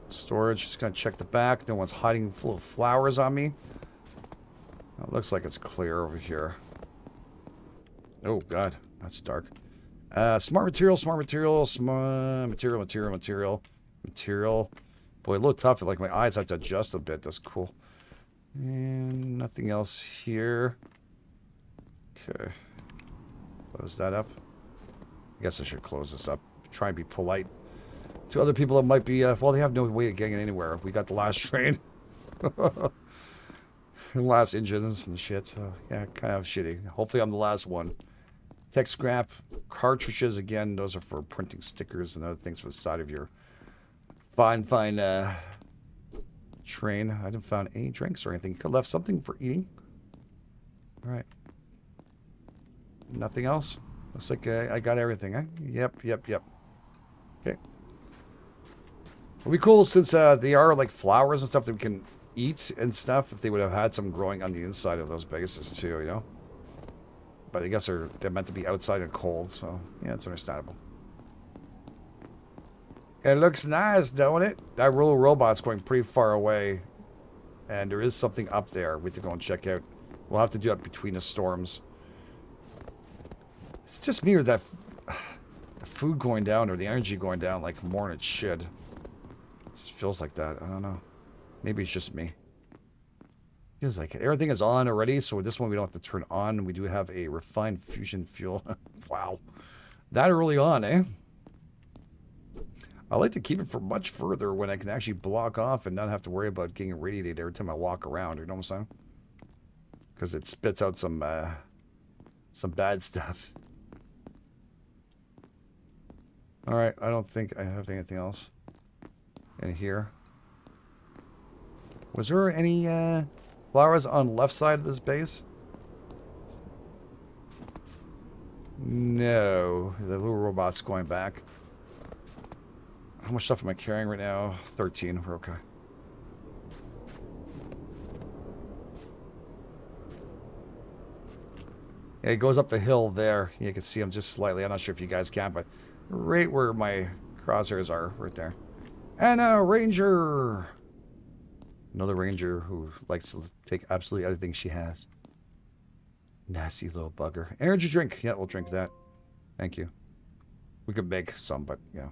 Storage. Just gonna check the back. No one's hiding full of flowers on me. It looks like it's clear over here. Oh god, that's dark. Smart material, smart material, smart material, material. Boy, a little tough. Like my eyes have to adjust a bit. That's cool. And nothing else here. Okay. Close that up. I guess I should close this up. Try and be polite to other people that might be, well, they have no way of getting anywhere. We got the last train. And last engines and shit. So, yeah, kind of shitty. Hopefully I'm the last one. Tech scrap. Cartridges, again, those are for printing stickers and other things for the side of your fine train. I haven't found any drinks or anything. Could have left something for eating. All right. Nothing else? Looks like I got everything, huh? Yep. Okay. It'll be cool since they are like flowers and stuff that we can eat and stuff, if they would have had some growing on the inside of those bases too, you know? But I guess they're meant to be outside and cold, so yeah, it's understandable. It looks nice, don't it? That little robot's going pretty far away. And there is something up there we have to go and check out. We'll have to do it between the storms. It's just me or that the food going down or the energy going down like more than it should. It just feels like that. I don't know. Maybe it's just me. Feels like it. Everything is on already, so with this one we don't have to turn on. We do have a refined fusion fuel. Wow. That early on, eh? I like to keep it for much further when I can actually block off and not have to worry about getting irradiated every time I walk around, you know what I'm saying? Because it spits out some bad stuff. Alright, I don't think I have anything else in here. Was there any flowers on the left side of this base? No. The little robot's going back. How much stuff am I carrying right now? 13. We're okay. Yeah, it goes up the hill there. You can see him just slightly. I'm not sure if you guys can, but right where my crosshairs are, right there. And a ranger! Another ranger who likes to take absolutely everything she has. Nasty little bugger. Energy drink. Yeah, we'll drink that. Thank you. We could make some, but yeah.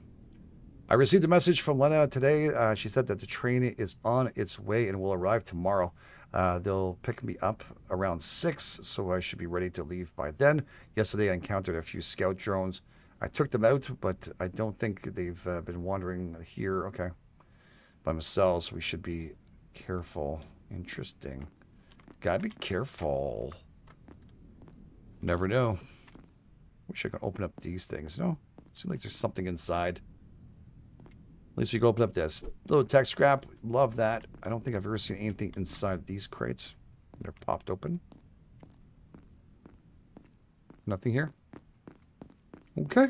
I received a message from Lena today. She said that the train is on its way and will arrive tomorrow. They'll pick me up around 6, so I should be ready to leave by then. Yesterday I encountered a few scout drones. I took them out, but I don't think they've been wandering here. Okay. By themselves, we should be careful. Interesting. Gotta be careful. Never know. Wish I could open up these things. No? Seems like there's something inside. At least we can open up this. Little tech scrap. Love that. I don't think I've ever seen anything inside these crates. They're popped open. Nothing here. Okay.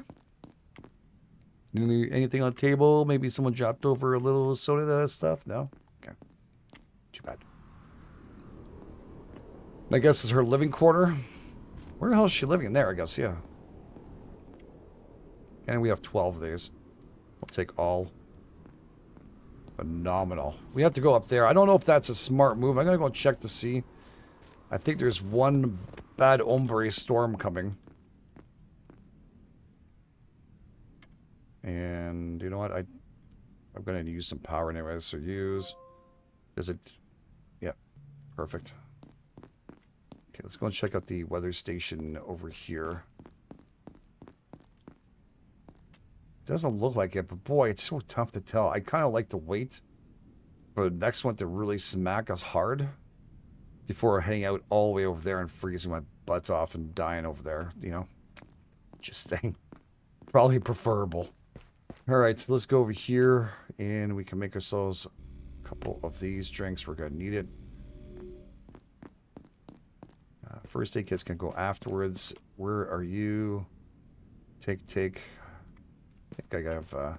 Anything on the table? Maybe someone dropped over a little soda stuff? No? Okay. Too bad. I guess it's her living quarter. Where the hell is she living? In there, I guess, yeah. And we have 12 of these. We'll take all. Phenomenal. We have to go up there. I don't know if that's a smart move. I'm going to go check to see. I think there's one bad hombre storm coming. And you know what? I'm going to use some power anyway. So use. Is it? Yeah. Perfect. Okay, let's go and check out the weather station over here. Doesn't look like it, but boy, it's so tough to tell. I kind of like to wait for the next one to really smack us hard before heading out all the way over there and freezing my butts off and dying over there, you know? Just saying. Probably preferable. All right, so let's go over here, and we can make ourselves a couple of these drinks. We're going to need it. First aid kits can go afterwards. Where are you? Take. I think I have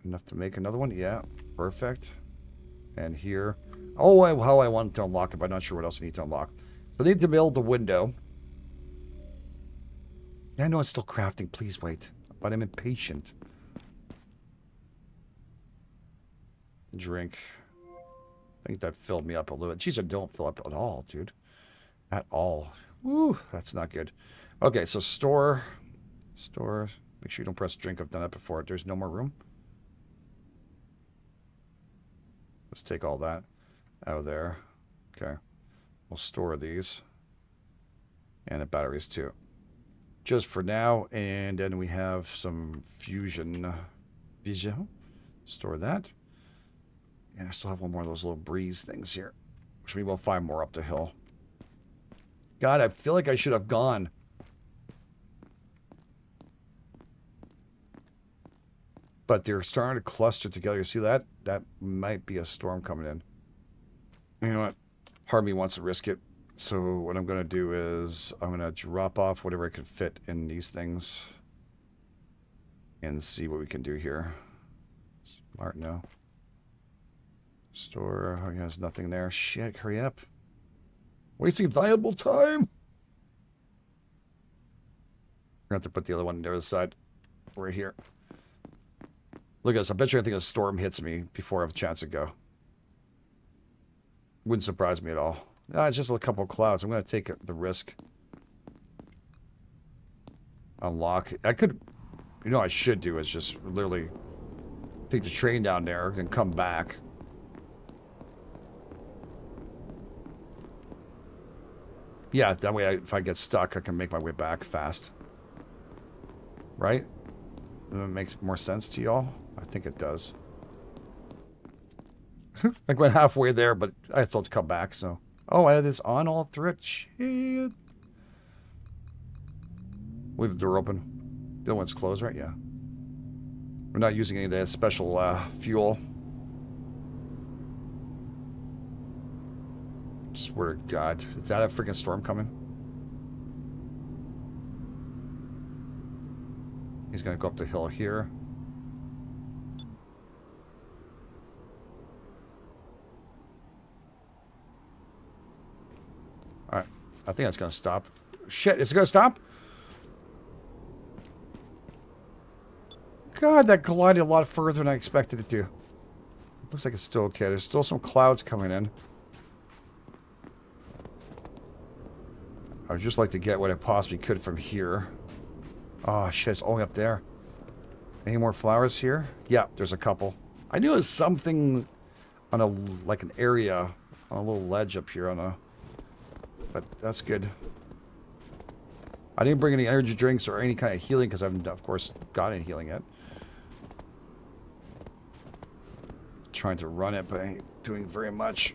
enough to make another one. Yeah, perfect. And here. Oh, how I want to unlock it, but I'm not sure what else I need to unlock. So I need to build the window. Yeah, I know it's still crafting. Please wait. But I'm impatient. Drink. I think that filled me up a little bit. Jeez, I don't fill up at all, dude. At all. Woo, that's not good. Okay, so store. Make sure you don't press drink. I've done that before. There's no more room. Let's take all that out of there. Okay. We'll store these. And the batteries too. Just for now. And then we have some fusion. Store that. And I still have one more of those little breeze things here. Which we will find more up the hill. God, I feel like I should have gone. But they're starting to cluster together. You see that? That might be a storm coming in. You know what? Part of me wants to risk it. So what I'm going to do is I'm going to drop off whatever I can fit in these things. And see what we can do here. Smart, no. Store. Oh, yeah, there's nothing there. Shit, hurry up. Wasting valuable time. We're going to have to put the other one on the other side. Right here. Look at this. I bet you I think a storm hits me before I have a chance to go. Wouldn't surprise me at all. No, it's just a couple of clouds. I'm going to take the risk. Unlock. I could... You know what I should do is just literally take the train down there and come back. Yeah, that way if I get stuck, I can make my way back fast. Right? That makes more sense to y'all? I think it does. I went halfway there, but I still have to come back, so... Oh, I had this on all through it. Shit. Leave the door open. The other one's closed, right? Yeah. We're not using any of that special fuel. Swear to God. Is that a freaking storm coming? He's going to go up the hill here. Alright. I think that's going to stop. Shit, is it going to stop? God, that glided a lot further than I expected it to. Looks like it's still okay. There's still some clouds coming in. I would just like to get what I possibly could from here. Oh, shit, it's only up there. Any more flowers here? Yeah, there's a couple. I knew there was something on a, like an area, on a little ledge up here on a... But that's good. I didn't bring any energy drinks or any kind of healing because I haven't, of course, got any healing yet. Trying to run it, but I ain't doing very much.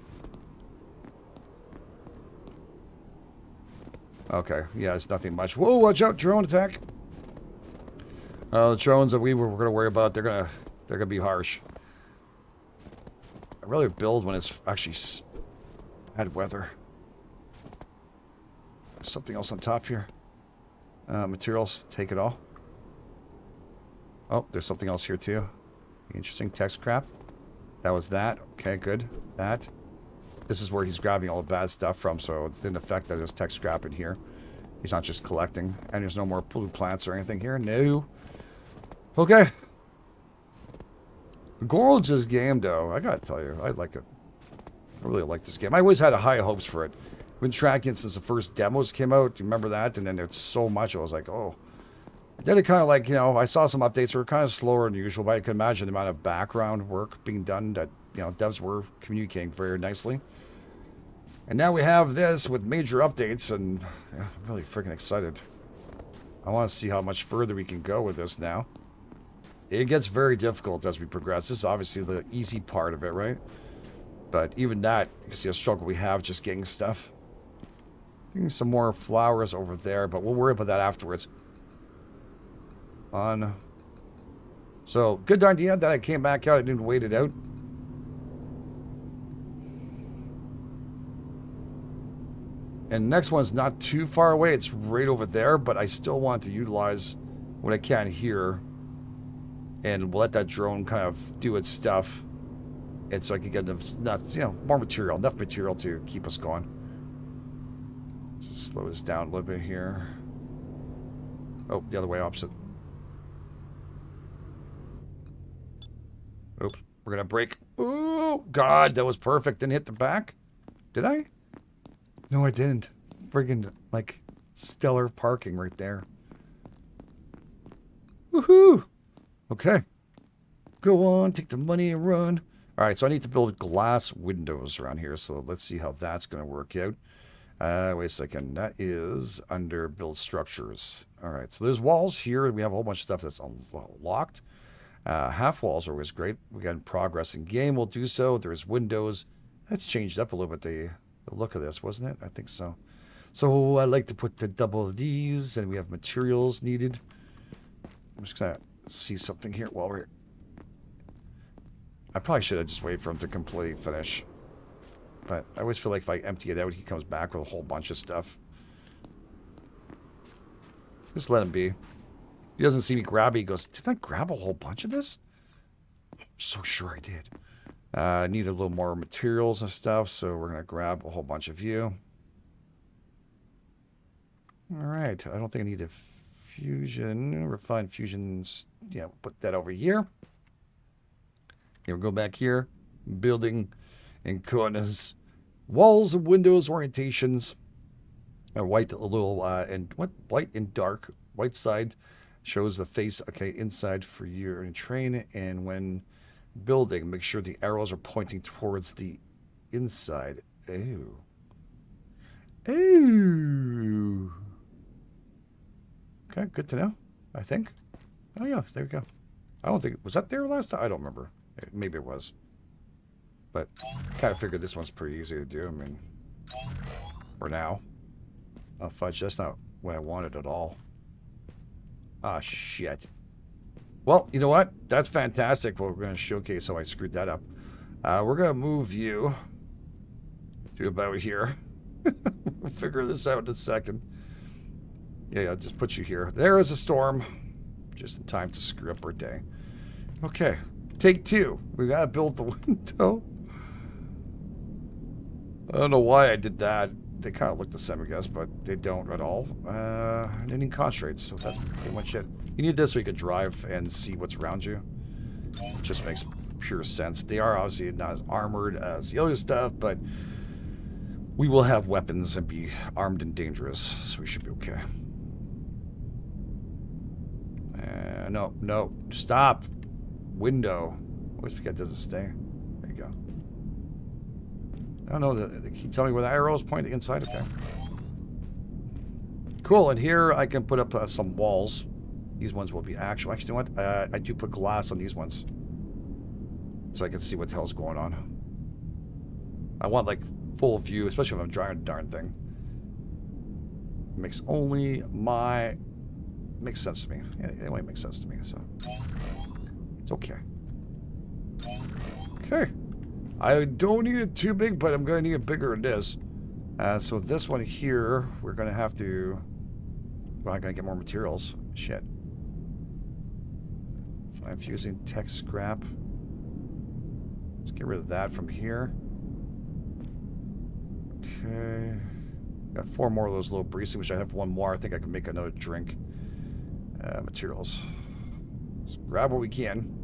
Okay, yeah, it's nothing much. Whoa, watch out, drone attack. The drones that we were going to worry about, they're gonna be harsh. I really build when it's actually bad weather. There's something else on top here. Materials, take it all. Oh, there's something else here too. Interesting text crap. That was that. Okay, good. That. This is where he's grabbing all the bad stuff from, so it didn't affect that there's text scrap in here. He's not just collecting. And there's no more blue plants or anything here. No. Okay. Gorgeous game, though. I gotta tell you, I like it. I really like this game. I always had high hopes for it. Been tracking it since the first demos came out. Do you remember that? And then it's so much. I was like, oh. Then it kind of like, you know, I saw some updates that were kind of slower than usual, but I can imagine the amount of background work being done that, you know, devs were communicating very nicely. And now we have this with major updates, and yeah, I'm really freaking excited. I want to see how much further we can go with this now. It gets very difficult as we progress. This is obviously the easy part of it, right? But even that, you can see a struggle we have just getting stuff. Getting some more flowers over there, but we'll worry about that afterwards. On. So, good idea that I came back out. I didn't wait it out. And next one's not too far away. It's right over there, but I still want to utilize what I can here. And we'll let that drone kind of do its stuff. And so I can get enough, you know, more material, enough material to keep us going. Just slow this down a little bit here. Oh, the other way, opposite. Oops, we're gonna break. Oh, God, that was perfect. Didn't hit the back. Did I? No, I didn't. Friggin' like stellar parking right there. Woohoo! Okay. Go on, take the money and run. All right, so I need to build glass windows around here. So let's see how that's going to work out. Wait a second. That is under build structures. All right, so there's walls here. We have a whole bunch of stuff that's unlocked. Half walls are always great. We got progress in game. We'll do so. There's windows. That's changed up a little bit, the look of this, wasn't it? I think so. So I like to put the double of these, and we have materials needed. I'm just going to see something here while we're... I probably should have just waited for him to completely finish. But I always feel like if I empty it out, he comes back with a whole bunch of stuff. Just let him be. He doesn't see me grab it. He goes, did I grab a whole bunch of this? I'm so sure I did. I need a little more materials and stuff, so we're going to grab a whole bunch of you. All right. I don't think I need a fusion. Refined fusions. Yeah, we'll put that over here. Here, we'll go back here. Building and corners. Walls and windows orientations. White, a little, and what? White and dark. White side shows the face. Okay, inside for your train. And when building, make sure the arrows are pointing towards the inside. Ew. Ew. Okay, good to know, I think. Oh, yeah, there we go. I don't think... Was that there last time? I don't remember. Maybe it was. But kind of figured this one's pretty easy to do. I mean, for now. Oh, fudge, that's not what I wanted at all. Ah, shit. Well, you know what? That's fantastic. Well, we're going to showcase how I screwed that up. We're going to move you to about here. We'll figure this out in a second. Yeah, I'll just put you here. There is a storm. Just in time to screw up our day. Okay. Take two. We got to build the window. I don't know why I did that. They kind of look the same, I guess, but they don't at all. I didn't even concentrate, so that's pretty much it. You need this so you can drive and see what's around you. It just makes pure sense. They are obviously not as armored as the other stuff, but we will have weapons and be armed and dangerous, so we should be okay. No, stop. Window. Always forget it doesn't stay. There you go. I don't know. They keep telling me where the arrow is pointing inside. Okay. Cool. And here I can put up some walls. These ones will be actual. Actually, you know what? I do put glass on these ones, so I can see what the hell's going on. I want like full view, especially if I'm driving a darn thing. Makes sense to me. Yeah, anyway, it makes sense to me. So it's okay. Okay. I don't need it too big, but I'm going to need it bigger than this. So this one here, we're going to have to... Well, I'm going to get more materials. Shit. I'm fusing tech scrap. Let's get rid of that from here. Okay. Got 4 more of those little breezy, which I have 1 more. I think I can make another drink. Materials. Let's grab what we can.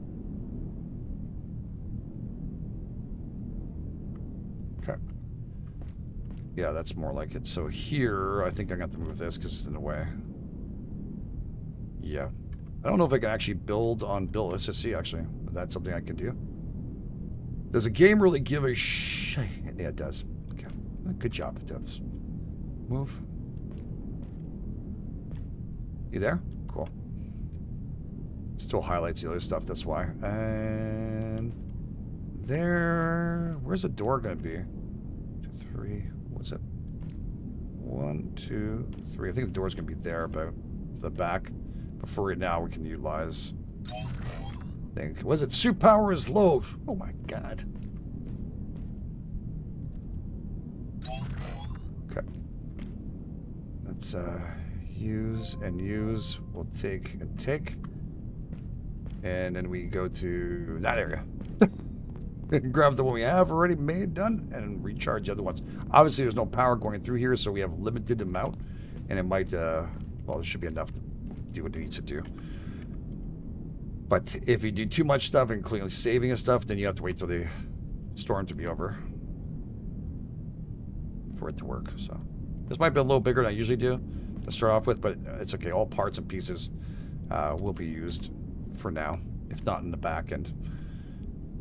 Okay. Yeah, that's more like it. So here, I think I'm going to have to move this because it's in the way. Yeah. I don't know if I can actually build on build. Let's just see, actually. That's something I can do. Does a game really give a shit? Yeah, it does. Okay. Good job, devs. Move. You there? Cool. Still highlights the other stuff, that's why. And there... Where's the door going to be? 2, 3... What's it? 1, 2, 3. I think the door's going to be there, about the back. But for right now, we can utilize... Was it suit power is low? Oh my god. Okay. Let's use and use. We'll take and take. And then we go to that area. And grab the one we have already made, done, and recharge the other ones. Obviously, there's no power going through here, so we have limited amount. And it might, well, there should be enough to do what it needs to do. But if you do too much stuff, including saving and stuff, then you have to wait till the storm to be over for it to work. So this might be a little bigger than I usually do to start off with, but it's okay. All parts and pieces will be used for now. If not in the back end,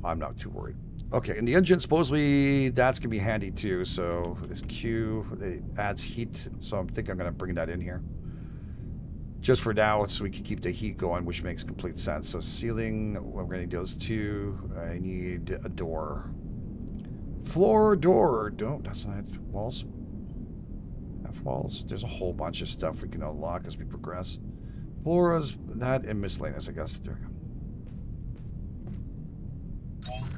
I'm not too worried. Okay, and the engine, supposedly that's going to be handy too. So this Q, it adds heat. So I think I'm going to bring that in here. Just for now, so we can keep the heat going, which makes complete sense. So ceiling, what we're going to do is 2. I need a door. Floor, door. Don't, that's not walls. Half walls. There's a whole bunch of stuff we can unlock as we progress. Floors, that, and miscellaneous, I guess. There we go.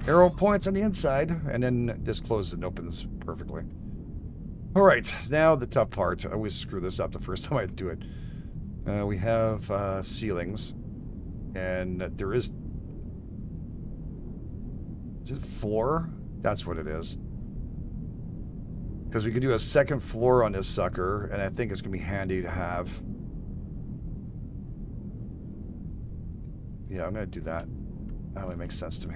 Arrow points on the inside, and then this closes and opens perfectly. All right, now the tough part. I always screw this up the first time I do it. We have ceilings, and there is it floor? That's what it is. Because we could do a second floor on this sucker, and I think it's going to be handy to have. Yeah, I'm going to do that. That only makes sense to me.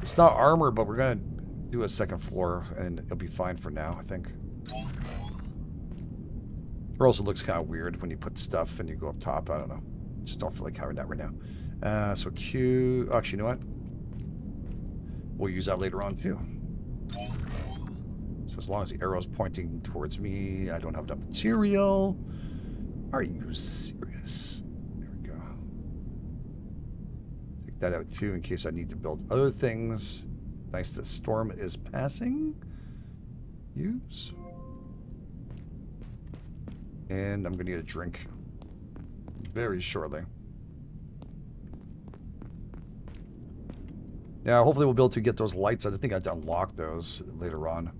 It's not armor, but we're going to do a second floor, and it'll be fine for now, I think. Or else it looks kind of weird when you put stuff and you go up top. I don't know. Just don't feel like having that right now. So Q... Actually, you know what? We'll use that later on, too. So as long as the arrow's pointing towards me, I don't have enough material. Are you serious? There we go. Take that out, too, in case I need to build other things. Nice that storm is passing. Use... And I'm going to need a drink very shortly. Now, hopefully we'll be able to get those lights. I think I have to unlock those later on.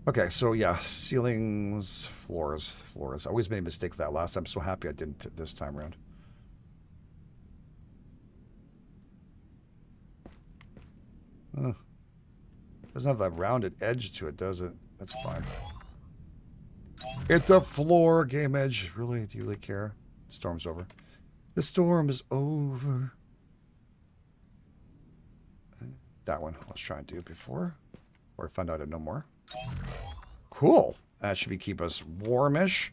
Okay, so yeah, ceilings, floors. I always made a mistake with that last time. I'm so happy I didn't this time around. Doesn't have that rounded edge to it, does it? That's fine. It's a floor, GameEdged. Really? Do you really care? Storm's over. The storm is over. That one. Let's try and do it before. Or find out I know more. Cool. That should keep us warmish.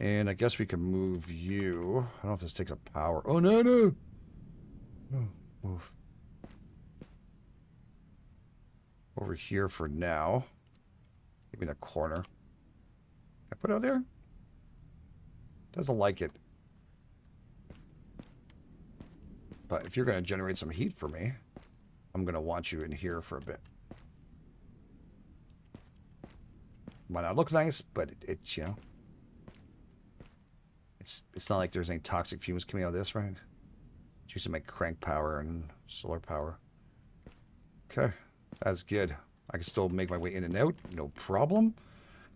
And I guess we can move you. I don't know if this takes a power. Oh, no, no. No, move. Over here for now. Maybe in a corner. I put it out there? Doesn't like it. But if you're going to generate some heat for me, I'm going to want you in here for a bit. Might not look nice, but it's, you know, it's not like there's any toxic fumes coming out of this, right? It's used to make crank power and solar power. Okay, that's good. I can still make my way in and out, no problem.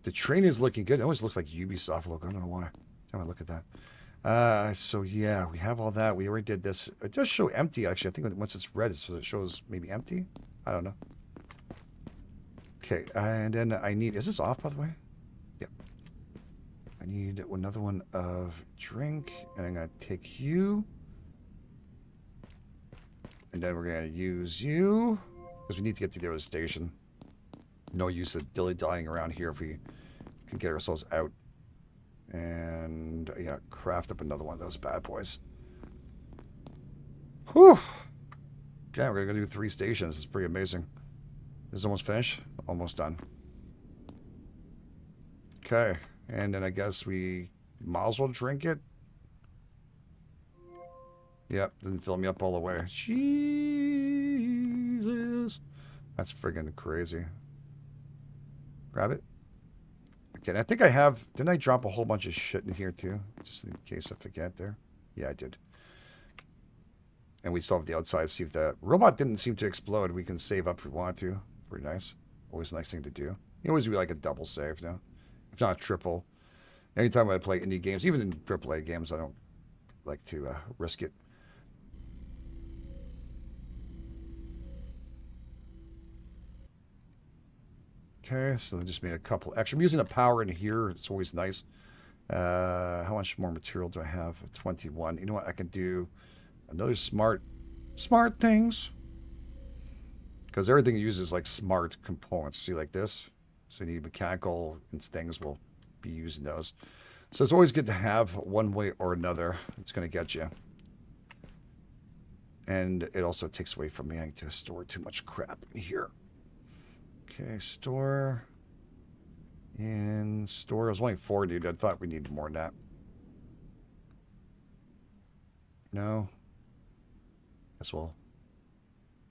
The train is looking good. It always looks like Ubisoft logo. I don't know why. Time I look at that. So yeah, we have all that. We already did this. It does show empty, actually. I think once it's red, it shows maybe empty. I don't know. Okay, and then I need... Is this off, by the way? Yep. I need another one of drink, and I'm going to take you. And then we're going to use you, because we need to get to the other station. No use of dilly-dallying around here if we can get ourselves out. And, yeah, craft up another one of those bad boys. Whew! Okay, we're going to do 3 stations. It's pretty amazing. This is almost finished. Almost done. Okay, and then I guess we Might as well drink it. Yep, didn't fill me up all the way. Jesus. That's friggin' crazy. Grab it. Okay, I think I have... Didn't I drop a whole bunch of shit in here too? Just in case I forget there. Yeah, I did. And we still have the outside. See if the robot didn't seem to explode. We can save up if we want to. Pretty nice. Always a nice thing to do. You always do like a double save now. If not a triple. Anytime I play indie games, even in AAA games, I don't like to risk it. Okay, so I just made a couple extra. I'm using a power in here. It's always nice. How much more material do I have? 21. You know what? I can do another smart things. Because everything uses like smart components. See, like this. So you need mechanical and things. We'll be using those. So it's always good to have one way or another. It's going to get you. And it also takes away from me having to store too much crap in here. Okay, store. And store. It was only 4, dude. I thought we needed more than that. No. Guess we'll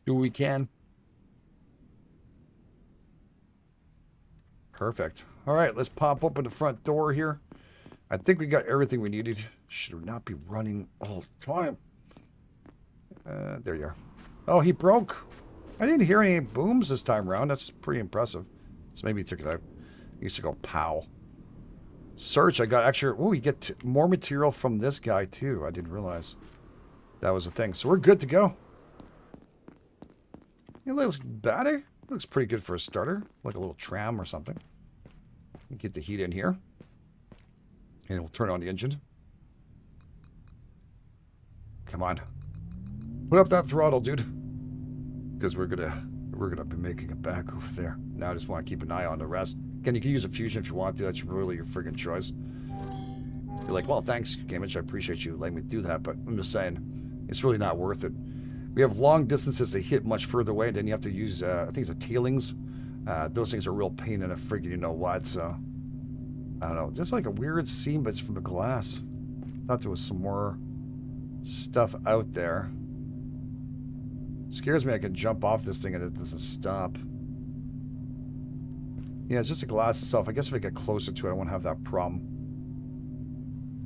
do what we can. Perfect. All right, let's pop open the front door here. I think we got everything we needed. Should not be running all the time. There you are. Oh, he broke. I didn't hear any booms this time around. That's pretty impressive. So maybe he took it out. He used to go pow. Search, I got extra... Ooh, you get more material from this guy, too. I didn't realize that was a thing. So we're good to go. It looks bad, eh? Looks pretty good for a starter. Like a little tram or something. Get the heat in here. And we'll turn on the engine. Come on. Put up that throttle, dude. Because we're gonna be making it back over there. Now I just want to keep an eye on the rest. Again, you can use a fusion if you want to. That's really your friggin' choice. You're like, well, thanks, GameEdged. I appreciate you letting me do that, but I'm just saying, it's really not worth it. We have long distances to hit much further away, and then you have to use, I think it's a tailings. Those things are a real pain in the friggin' you know what, so... I don't know. Just like a weird seam, but it's from the glass. I thought there was some more stuff out there. Scares me I can jump off this thing and it doesn't stop. Yeah, it's just a glass itself. I guess if I get closer to it, I won't have that problem.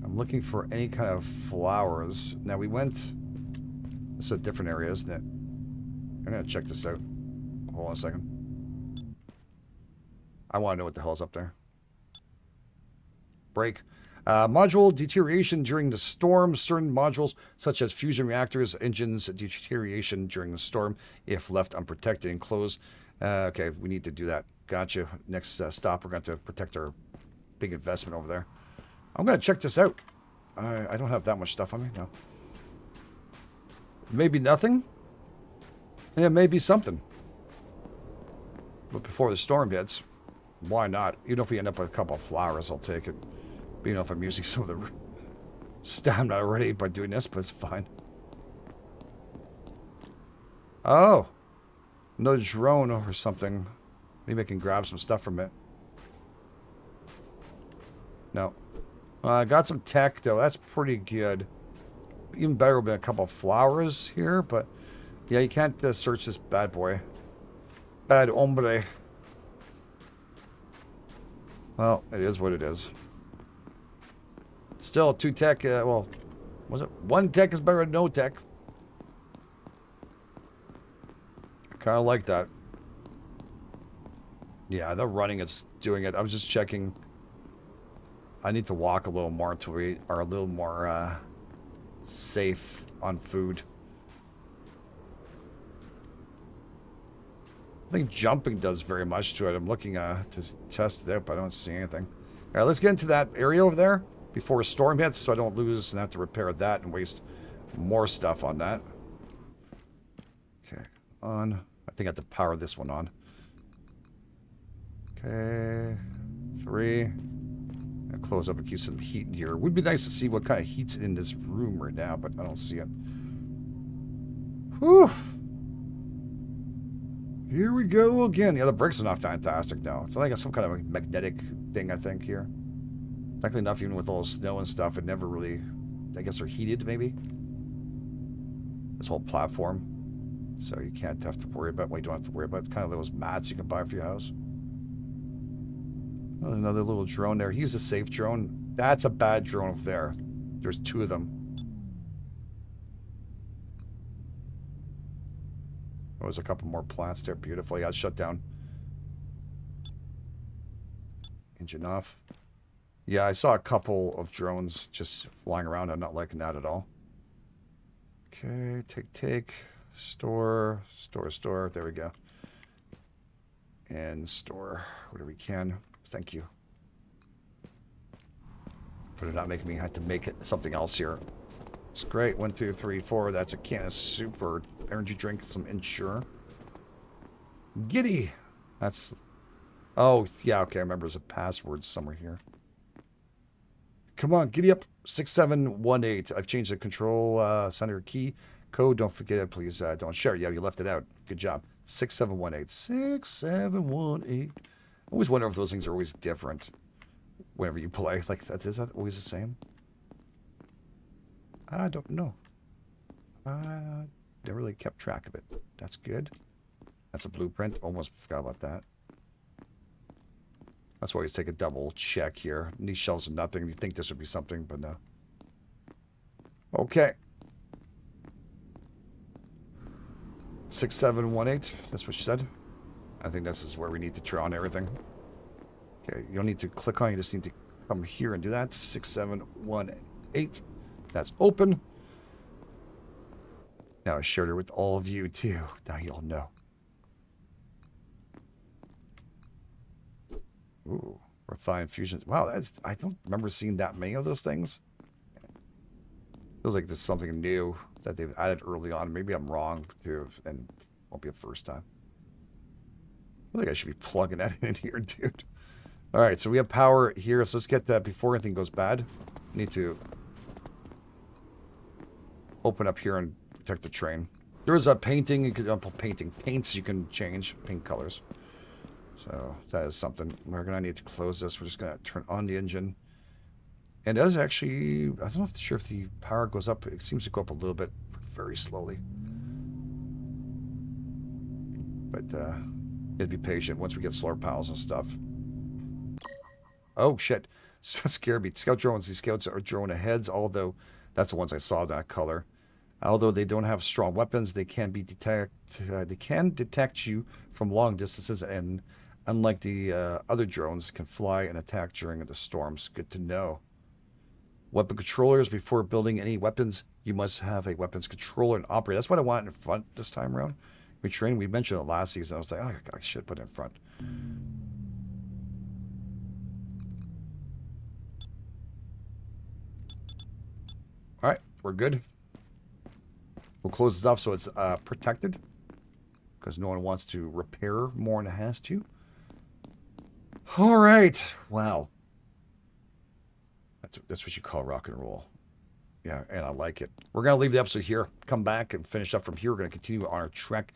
I'm looking for any kind of flowers. Now, we went... This is a different area, isn't it? I'm going to check this out. Hold on a second. I want to know what the hell's up there. Break. Module deterioration during the storm. Certain modules, such as fusion reactors, engines, deterioration during the storm if left unprotected and closed. Okay, we need to do that. Gotcha. Next stop, we're going to protect our big investment over there. I'm going to check this out. I don't have that much stuff on me. No. Maybe nothing. Yeah, maybe something. But before the storm hits, why not? Even if we end up with a couple of flowers, I'll take it. You know, if I'm using some of the stamina already by doing this, but it's fine. Oh. Another drone or something. Maybe I can grab some stuff from it. No. I got some tech, though. That's pretty good. Even better would be a couple of flowers here, but... Yeah, you can't search this bad boy. Bad hombre. Well, it is what it is. Still, 2 tech, well, was it? 1 tech is better than no tech. Kind of like that. Yeah, the running is doing it. I was just checking. I need to walk a little more until we are a little more safe on food. I think jumping does very much to it. I'm looking to test it out, but I don't see anything. All right, let's get into that area over there before a storm hits so I don't lose and have to repair that and waste more stuff on that. Okay, on. I think I have to power this one on. Okay, 3. I'll close up and keep some heat in here. Would be nice to see what kind of heat's in this room right now, but I don't see it. Whew. Here we go again. Yeah, the bricks are not fantastic now. It's like some kind of a magnetic thing, I think, here. Thankfully enough, even with all the snow and stuff, it never really, I guess they're heated maybe. This whole platform. So you can't have to worry about, well, you don't have to worry about kind of those mats you can buy for your house. Oh, another little drone there. He's a safe drone. That's a bad drone over there. There's 2 of them. Oh, there's a couple more plants there. Beautiful. Yeah, it's shut down. Engine off. Yeah, I saw a couple of drones just flying around. I'm not liking that at all. Okay, take. Store. There we go. And store whatever we can. Thank you. For not making me have to make it something else here. It's great. 1, 2, 3, 4. That's a can of soup or energy drink. Some Ensure. Giddy. That's... Oh, yeah, okay. I remember there's a password somewhere here. Come on, giddy up. 6718. I've changed the control center key. Code, don't forget it. Please don't share it. Yeah, you left it out. Good job. 6718. 6718. I always wonder if those things are always different whenever you play. Like, is that always the same? I don't know. I never really kept track of it. That's good. That's a blueprint. Almost forgot about that. That's why I always take a double check here. These shelves are nothing. You think this would be something, but no. Okay. 6718. That's what she said. I think this is where we need to turn on everything. Okay, you don't need to click on it. You just need to come here and do that. 6718. That's open. Now I shared it with all of you too. Now you'll know. Ooh, refined fusions. Wow, that's, I don't remember seeing that many of those things. Feels like this is something new that they've added early on. Maybe I'm wrong too, and won't be a first time. I feel like I should be plugging that in here, dude. All right, so we have power here. So let's get that before anything goes bad. Need to open up here and protect the train. There is a painting. You could paints you can change paint colors. So that is something. We're gonna need to close this. We're just gonna turn on the engine. And it does actually, I don't know if sure if the power goes up. It seems to go up a little bit, very slowly. But it'd be patient once we get solar panels and stuff. Oh shit! That scared me. Scout drones. These scouts are drone aheads. Although that's the ones I saw that color. Although they don't have strong weapons, they can be they can detect you from long distances, and unlike the other drones, can fly and attack during the storms. Good to know. Weapon controllers. Before building any weapons, you must have a weapons controller and operator. That's what I want in front this time around. We mentioned it last season. I was like, oh, I should put it in front. All right, we're good. We'll close this off so it's protected, because no one wants to repair more than it has to. All right. Wow. That's what you call rock and roll. Yeah, and I like it. We're going to leave the episode here. Come back and finish up from here. We're going to continue on our trek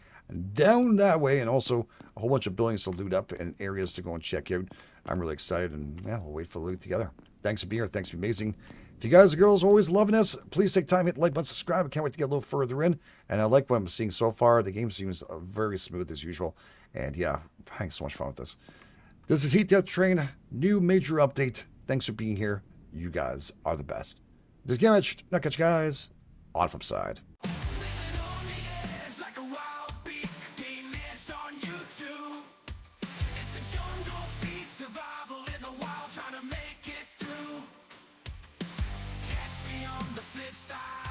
down that way, and also a whole bunch of buildings to loot up and areas to go and check out. I'm really excited, and yeah, we'll wait for the loot together. Thanks for being here. Thanks for being amazing. If you guys and girls are always loving us, please take time, hit the like button, subscribe. I can't wait to get a little further in. And I like what I'm seeing so far. The game seems very smooth as usual. And yeah, having so much fun with this. This is Heat Death Train, new major update. Thanks for being here. You guys are the best. This is GameEdged. Now catch you guys on the flip side. Survival in the wild, trying to make it through. Catch me on the flip side.